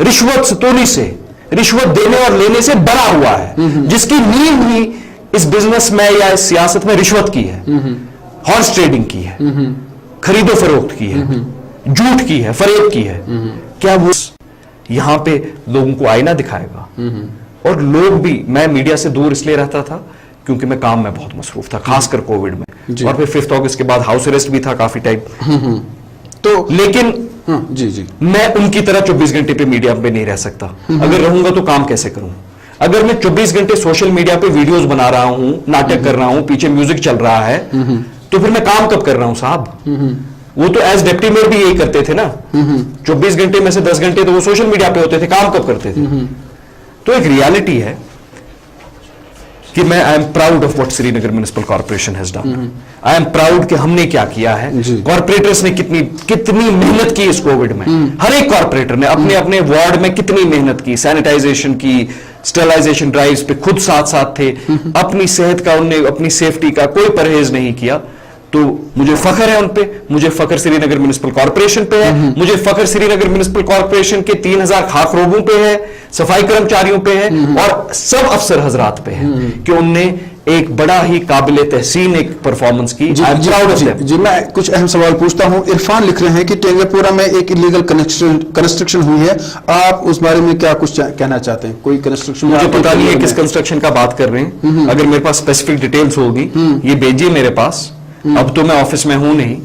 रिश्वत सतोली से, रिश्वत देने और लेने से बना हुआ है, जिसकी नींव ही इस बिजनेस में या इस सियासत में रिश्वत की है, हॉर्स ट्रेडिंग की है, खरीदो फरोख्त की है, झूठ की है, फरेब की है, क्या वो यहां पे लोगों को आईना दिखाएगा? और लोग भी, मैं मीडिया से दूर इसलिए रहता था क्योंकि मैं काम में बहुत मसरूफ था, खासकर कोविड में, और फिर 5 अगस्त के बाद हाउस अरेस्ट भी था काफी टाइम। तो लेकिन जी जी, मैं उनकी तरह 24 घंटे पे मीडिया पे नहीं रह सकता। अगर रहूंगा तो काम कैसे करूं? अगर मैं 24 घंटे सोशल मीडिया पे वीडियोस बना रहा हूं, नाटक कर रहा हूं, पीछे म्यूजिक चल रहा है, तो फिर मैं काम कब कर रहा हूं साहब? वो तो एज डिप्टी मेयर भी यही करते थे ना। 24 घंटे में से 10 घंटे तो वो सोशल मीडिया पे होते थे, काम कब करते थे? तो एक रियलिटी है कि मैं I am proud of what Srinagar municipal corporation has done. I am proud कि हमने क्या किया है। कॉर्पोरेटर्स ने कितनी मेहनत की इस कोविड में। हर एक कॉर्पोरेटर ने अपने अपने वार्ड में कितनी मेहनत की, सैनिटाइजेशन की, स्टेलाइजेशन ड्राइव्स पे खुद साथ साथ थे, अपनी सेहत का उनने, अपनी सेफ्टी का कोई परहेज नहीं किया। तो मुझे फख्र है उन पे, मुझे फख्र श्रीनगर म्युनिसिपल कॉर्पोरेशन पे है, मुझे फख्र श्रीनगर म्युनिसिपल कॉर्पोरेशन के 3000 खाक रोबों पे है, सफाई कर्मचारियों पे है और सब अफसर हजरात पे है कि उनने एक बड़ा ही काबिल तहसीन एक परफॉर्मेंस की। जी, मैं कुछ अहम सवाल पूछता हूं। इरफान लिख रहे हैं कि टेंगरपुरा में एक इलीगल कंस्ट्रक्शन हुई है, आप उस बारे में क्या कुछ कहना चाहते हैं? कोई कंस्ट्रक्शन मुझे पता नहीं है किस कंस्ट्रक्शन का बात कर रहे हैं। अगर मेरे पास स्पेसिफिक डिटेल्स होगी ये भेजिए मेरे पास। अब तो मैं ऑफिस में हूं नहीं,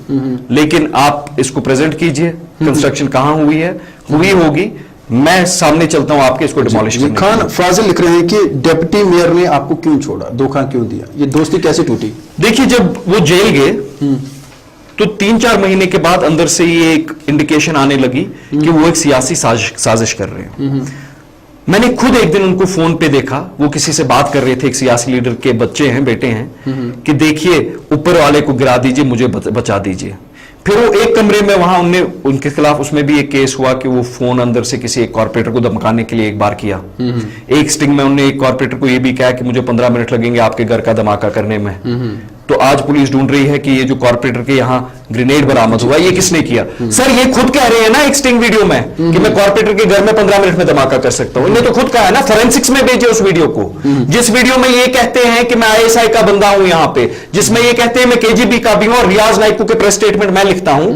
लेकिन आप इसको प्रेजेंट कीजिए, कंस्ट्रक्शन कहां हुई है, हुई होगी, मैं सामने चलता हूं आपके, इसको डिमोलिश करने। खान फाजिल लिख रहे हैं कि डिप्टी मेयर ने आपको क्यों छोड़ा, धोखा क्यों दिया, ये दोस्ती कैसे टूटी? देखिए, जब वो जेल गए तो 3-4 महीने के बाद अंदर से ये एक इंडिकेशन आने लगी कि वो एक सियासी साजिश कर रहे हैं। मैंने खुद एक दिन उनको फोन पे देखा, वो किसी से बात कर रहे थे, एक सियासी लीडर के बच्चे हैं, बेटे हैं, कि देखिए ऊपर वाले को गिरा दीजिए, मुझे बचा दीजिए। फिर वो एक कमरे में वहां उनके खिलाफ उसमें भी एक केस हुआ कि वो फोन अंदर से किसी एक कॉर्पोरेटर को धमकाने के लिए एक बार किया। एक स्टिंग में उन्होंने एक कॉर्पोरेटर को ये भी कहा कि मुझे 15 मिनट लगेंगे आपके घर का धमाका करने में। तो आज पुलिस ढूंढ रही है कि ये जो कॉर्पोरेटर के यहाँ ग्रेनेड बरामद हुआ ये किसने किया। सर ये खुद कह रहे हैं ना एक स्टिंग वीडियो में कि मैं कॉर्पोरेटर के घर में 15 मिनट में धमाका कर सकता हूं। इन्हें तो खुद कहा है ना, फोरेंसिक्स में भेजे उस वीडियो को, जिस वीडियो में ये कहते हैं कि मैं आईएसआई का बंदा हूं यहां पे, जिसमें ये कहते हैं मैं केजीबी का भी हूं और रियाज नाइकू के प्रेस स्टेटमेंट मैं लिखता हूं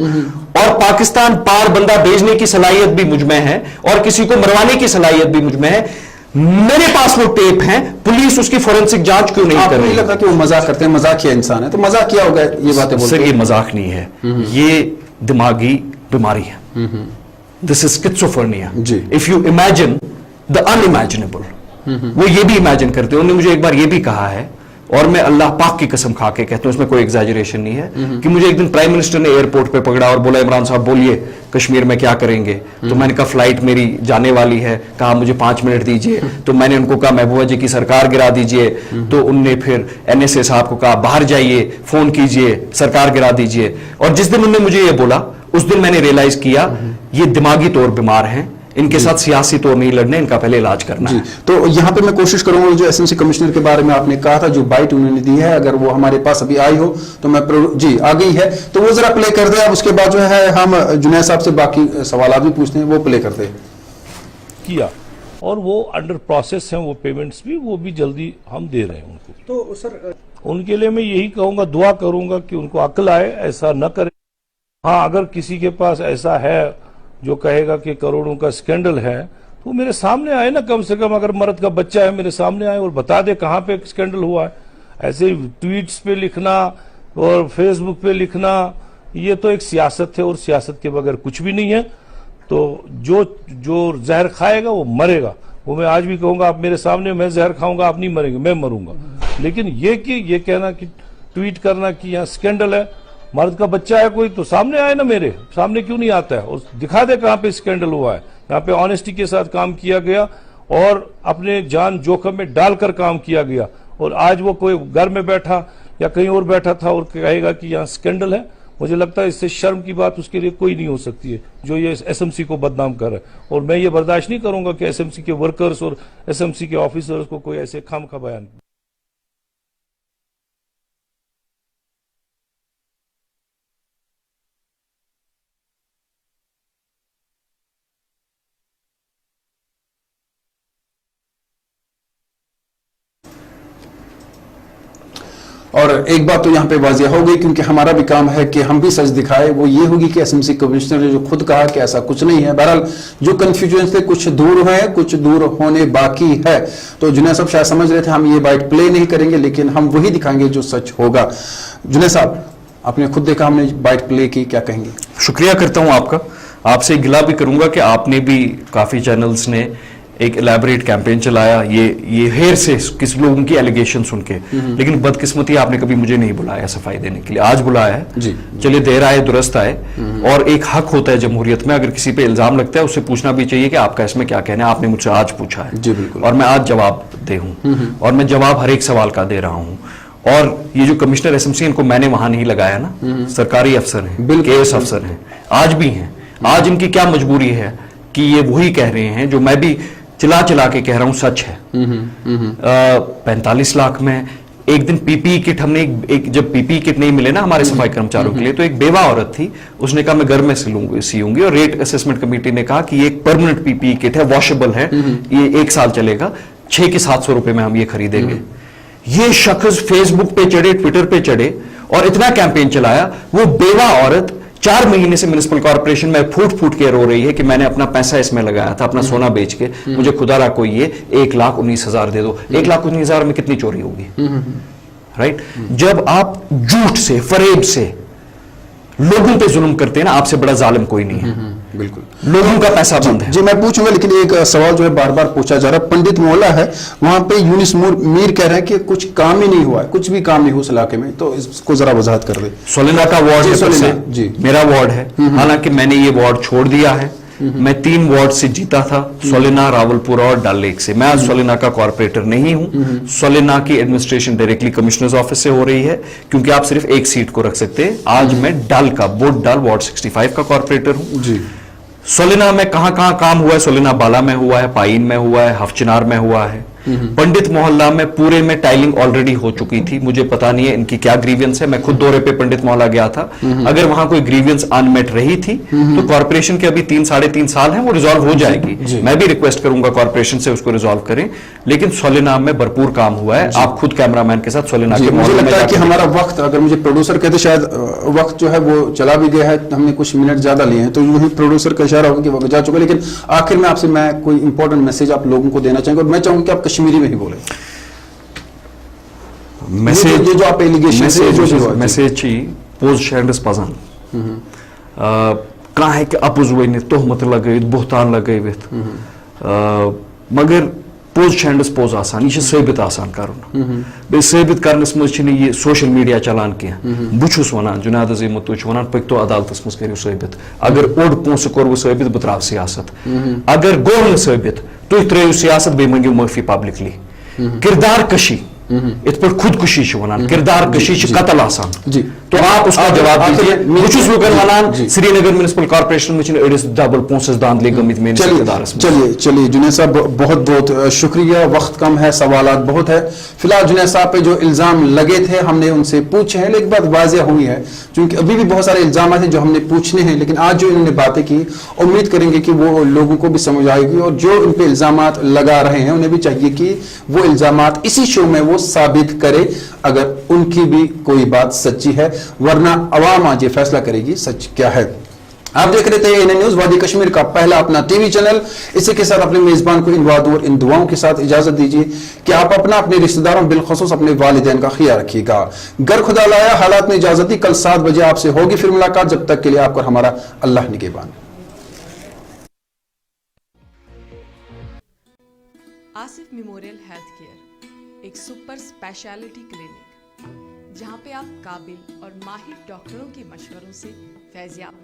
और पाकिस्तान पार बंदा भेजने की सलाहियत भी मुझ में है और किसी को मरवाने की सलाहियत भी मुझ में है। मेरे पास वो टेप हैं, पुलिस उसकी फोरेंसिक जांच क्यों नहीं कर रही? नहीं लगता कि वो मजाक करते हैं, मजाकिया इंसान है, तो मजाक किया होगा ये बातें बोलते। सर ये मजाक नहीं है, ये दिमागी बीमारी है। This is schizophrenia. If you imagine the unimaginable, वो ये भी इमेजिन करते हैं। उन्होंने मुझे एक बार ये भी कहा है और मैं अल्लाह पाक की कसम खा के कहता हूं, इसमें कोई एग्जैजरेशन नहीं है, कि मुझे एक दिन प्राइम मिनिस्टर ने एयरपोर्ट पे पकड़ा और बोला इमरान साहब बोलिए कश्मीर में क्या करेंगे। तो मैंने कहा फ्लाइट मेरी जाने वाली है, कहा मुझे 5 मिनट दीजिए। तो मैंने उनको कहा महबूबा जी की सरकार गिरा दीजिए। तो उनने फिर NSA साहब को कहा बाहर जाइए, फोन कीजिए, सरकार गिरा दीजिए। और जिस दिन उन्होंने मुझे ये बोला उस दिन मैंने रियलाइज किया ये दिमागी तौर बीमार हैं, इनके साथ सियासी तौर नहीं लड़ने, इनका पहले इलाज करना है। तो यहाँ पे मैं कोशिश करूंगा जो एसएमसी कमिश्नर के बारे में आपने कहा था, जो बाइट उन्होंने दी है, अगर वो हमारे पास अभी आई हो तो मैं जी आ गई है तो वो जरा प्ले कर दे। अब उसके बाद जो है हम जुनैद साहब से बाकी सवाल भी पूछते हैं, वो प्ले कर दे। किया और वो अंडर प्रोसेस हैं, वो पेमेंट्स भी, वो भी जल्दी हम दे रहे हैं उनको। तो सर उनके लिए मैं यही कहूंगा, दुआ करूंगा कि उनको अक्ल आए, ऐसा न करे। हाँ, अगर किसी के पास ऐसा है जो कहेगा कि करोड़ों का स्कैंडल है तो मेरे सामने आए ना, कम से कम अगर मर्द का बच्चा है मेरे सामने आए और बता दे कहाँ पे स्कैंडल हुआ है। ऐसे ट्वीट्स पे लिखना और फेसबुक पे लिखना ये तो एक सियासत है और सियासत के बगैर कुछ भी नहीं है। तो जो जहर खाएगा वो मरेगा। वो मैं आज भी कहूंगा, आप मेरे सामने मैं जहर खाऊंगा आप नहीं मरेंगे, मैं मरूंगा। लेकिन ये कहना कि ट्वीट करना कि यहाँ स्कैंडल है, मर्द का बच्चा है कोई तो सामने आए ना, मेरे सामने क्यों नहीं आता है और दिखा दे कहां पे स्कैंडल हुआ है। यहाँ पे ऑनेस्टी के साथ काम किया गया और अपने जान जोखिम में डालकर काम किया गया। और आज वो कोई घर में बैठा या कहीं और बैठा था और कहेगा कि यहाँ स्कैंडल है, मुझे लगता है इससे शर्म की बात उसके लिए कोई नहीं हो सकती है जो ये एसएमसी को बदनाम कर रहा है। और मैं ये बर्दाश्त नहीं करूंगा कि एसएमसी के वर्कर्स और एसएमसी के ऑफिसर्स को कोई ऐसे खामखा बयान। और एक बात तो यहाँ पे वाजिया हो गई, क्योंकि हमारा भी काम है कि हम भी सच दिखाए, वो ये होगी कि एसएमसी कमिश्नर ने जो खुद कहा कि ऐसा कुछ नहीं है। बहरहाल जो कंफ्यूजन थे कुछ दूर है, कुछ दूर होने बाकी है। तो जुनैद साहब शायद समझ रहे थे हम ये बाइट प्ले नहीं करेंगे, लेकिन हम वही दिखाएंगे जो सच होगा। जुनैद साहब आपने खुद देखा हमने बाइट प्ले की, क्या कहेंगे? शुक्रिया करता हूं आपका, आपसे गिला भी करूंगा कि आपने भी काफी चैनल्स ने एक इलेबोरेट कैंपेन चलाया, ये हेर से किस लोगों की एलिगेशन सुन के, लेकिन बदकिस्मती आपने कभी मुझे नहीं बुलाया सफाई देने के लिए। आज बुलाया है जी। चलिए, देर आए दुरुस्त आए। और एक हक होता है जमहूरियत में, अगर किसी पे इल्जाम लगता है उससे पूछना भी चाहिए कि आपका इसमें क्या कहना है। आपने मुझसे आज पूछा है जी बिल्कुल, और मैं आज जवाब दे हूं, और मैं जवाब हर एक सवाल का दे रहा हूं। और ये जो कमिश्नर एसएमसी, इनको मैंने वहां नहीं लगाया ना, सरकारी अफसर हैं, केएस अफसर हैं, आज भी हैं। आज इनकी क्या मजबूरी है कि ये वही कह रहे हैं जो मैं भी चिल्ला चिल्ला के कह रहा हूं सच है। 45 लाख में एक दिन पीपीई किट हमने एक जब पीपीई किट नहीं मिले ना हमारे सफाई कर्मचारियों के लिए, तो एक बेवा औरत थी, उसने कहा मैं घर में सीऊंगी, और रेट असेसमेंट कमेटी ने कहा कि ये एक परमानेंट पीपीई किट है, वॉशेबल है, ये 1 साल चलेगा, 6 के 700 रुपए में हम ये खरीदेंगे। ये शख्स फेसबुक पे चढ़े, ट्विटर पे चढ़े और इतना कैंपेन चलाया। वो बेवा औरत 4 महीने से म्युनिसिपल कॉर्पोरेशन में फूट फूट के रो रही है कि मैंने अपना पैसा इसमें लगाया था, अपना सोना बेच के, मुझे खुदा रहा कोई ये 1,19,000 दे दो। 1,19,000 में कितनी चोरी होगी? राइट? जब आप झूठ से, फरेब से लोगों पे जुल्म करते हैं ना, आपसे बड़ा जालिम कोई नहीं है। बिल्कुल, लोगों का पैसा बंद है। जी मैं पूछूंगा, लेकिन एक सवाल जो है बार बार पूछा जा रहा है। पंडित मोहल्ला है, वहां पे यूनिस मीर कह रहे हैं कि कुछ काम ही नहीं हुआ है, कुछ भी काम नहीं हुआ उस इलाके में, तो इसको जरा वजाहत कर दे। सोलिना का वार्ड है, सोलिना, जी मेरा वार्ड है, हालांकि मैंने ये वार्ड छोड़ दिया है। मैं 3 वार्ड से जीता था, सोलिना, रावलपुरा और डल लेक से। मैं आज सोलिना का कॉर्पोरेटर नहीं हूं। सोलिना की एडमिनिस्ट्रेशन डायरेक्टली कमिश्नर्स ऑफिस से हो रही है, क्योंकि आप सिर्फ एक सीट को रख सकते हैं। आज मैं डल का, बोट डल वार्ड 65 का कॉर्पोरेटर हूं जी। सोलिना में कहां काम हुआ है? सोलिना बाला में हुआ है, पाइन में हुआ है, हफचिनार में हुआ है। पंडित मोहल्ला में पूरे में टाइलिंग ऑलरेडी हो चुकी थी। मुझे पता नहीं है इनकी क्या ग्रीवियंस है, मैं खुद दौरे पे पंडित मोहल्ला गया था। अगर वहां कोई ग्रीवियंस अनमेट रही थी तो कॉर्पोरेशन के अभी 3-3.5 साल हैं, वो रिजॉल्व हो जाएगी। मैं भी रिक्वेस्ट करूंगा कॉर्पोरेशन से उसको रिजॉल्व करें, लेकिन सोलिना में भरपूर काम हुआ है। आप खुद कैमरामैन के साथ सोलिना के मुझे लगता है कि हमारा वक्त, अगर मुझे प्रोड्यूसर कहते शायद वक्त जो है वो चला भी गया है, हमने कुछ मिनट ज्यादा लिए हैं, तो वही प्रोड्यूसर का इशारा होगा कि वक्त जा चुका। लेकिन आखिर में आपसे मैं कोई इंपॉर्टेंट मैसेज आप लोगों को देना चाहेंगे, और मैं चाहूंगा कि आप कश्मीरी में ही बोले। मैसेज जो आप एलिगेशन मैसेज पोज शेंडस पजान कह है कि अपुज वन तोहमत लगवित, बुहतान लगवित, मगर पोज शेंडस पोज आसान, यह साबित आसान करन। बे साबित करनस मज ये सोशल मीडिया चलान कह। बहुत वन जुनाद अजीम तुम वन पकतो अदालतस मज करो साबित। अगर ओड पोस कोर साबित बह त्राव सियासत, अगर गो न साबित तुम त्रो सियासत बे मंगो माफी पब्लिकली। किरदार कशी इत पर खुदकुशी वन, किरदार कशी कतल आसान जी, तो आप उसका जवाब दीजिए। वन श्रीनगर म्युनिसिपल कॉर्पोरेशन में अड़िस डबल पोसस दांधले गमित में। चलिए जुनैद साहब बहुत बहुत शुक्रिया। वक्त कम है, सवालात बहुत है। फिलहाल जुनैद साहब पे जो इल्जाम लगे थे हमने उनसे पूछे हैं, लेकिन बात वाज़ेह हुई है, क्योंकि अभी भी बहुत सारे इल्जाम हैं जो हमने पूछने हैं, लेकिन आज जो इन्होंने बातें की उम्मीद करेंगे कि वो लोगों को भी समझ आएगी, और जो इन पे इल्जामात लगा रहे हैं उन्हें भी चाहिए कि वो इल्जामात इसी शो में वो साबित करे अगर उनकी भी कोई बात सच्ची है, वरना अवाम आज ये फैसला करेगी सच क्या है। आप देख रहे थे एएनएन न्यूज़ वादी कश्मीर का पहला अपना टीवी चैनल। इसी के साथ अपने मेजबान को इन वादों और इन दुआओं के साथ इजाजत दीजिए कि आप अपना, अपने रिश्तेदारों, बिलखसूस अपने वालिदैन का ख्याल रखिएगा। घर खुदा लाया, हालात ने इजाजत दी। कल 7 बजे आपसे होगी फिर मुलाकात। जब तक के लिए आपको हमारा अल्लाह निगहबान। आसिफ मेमोरियल हेल्थ केयर एक सुपर स्पेशलिटी क्लिनिक, जहां पे आप काबिल और माहिर डॉक्टरों के मशवरों से फैज़याब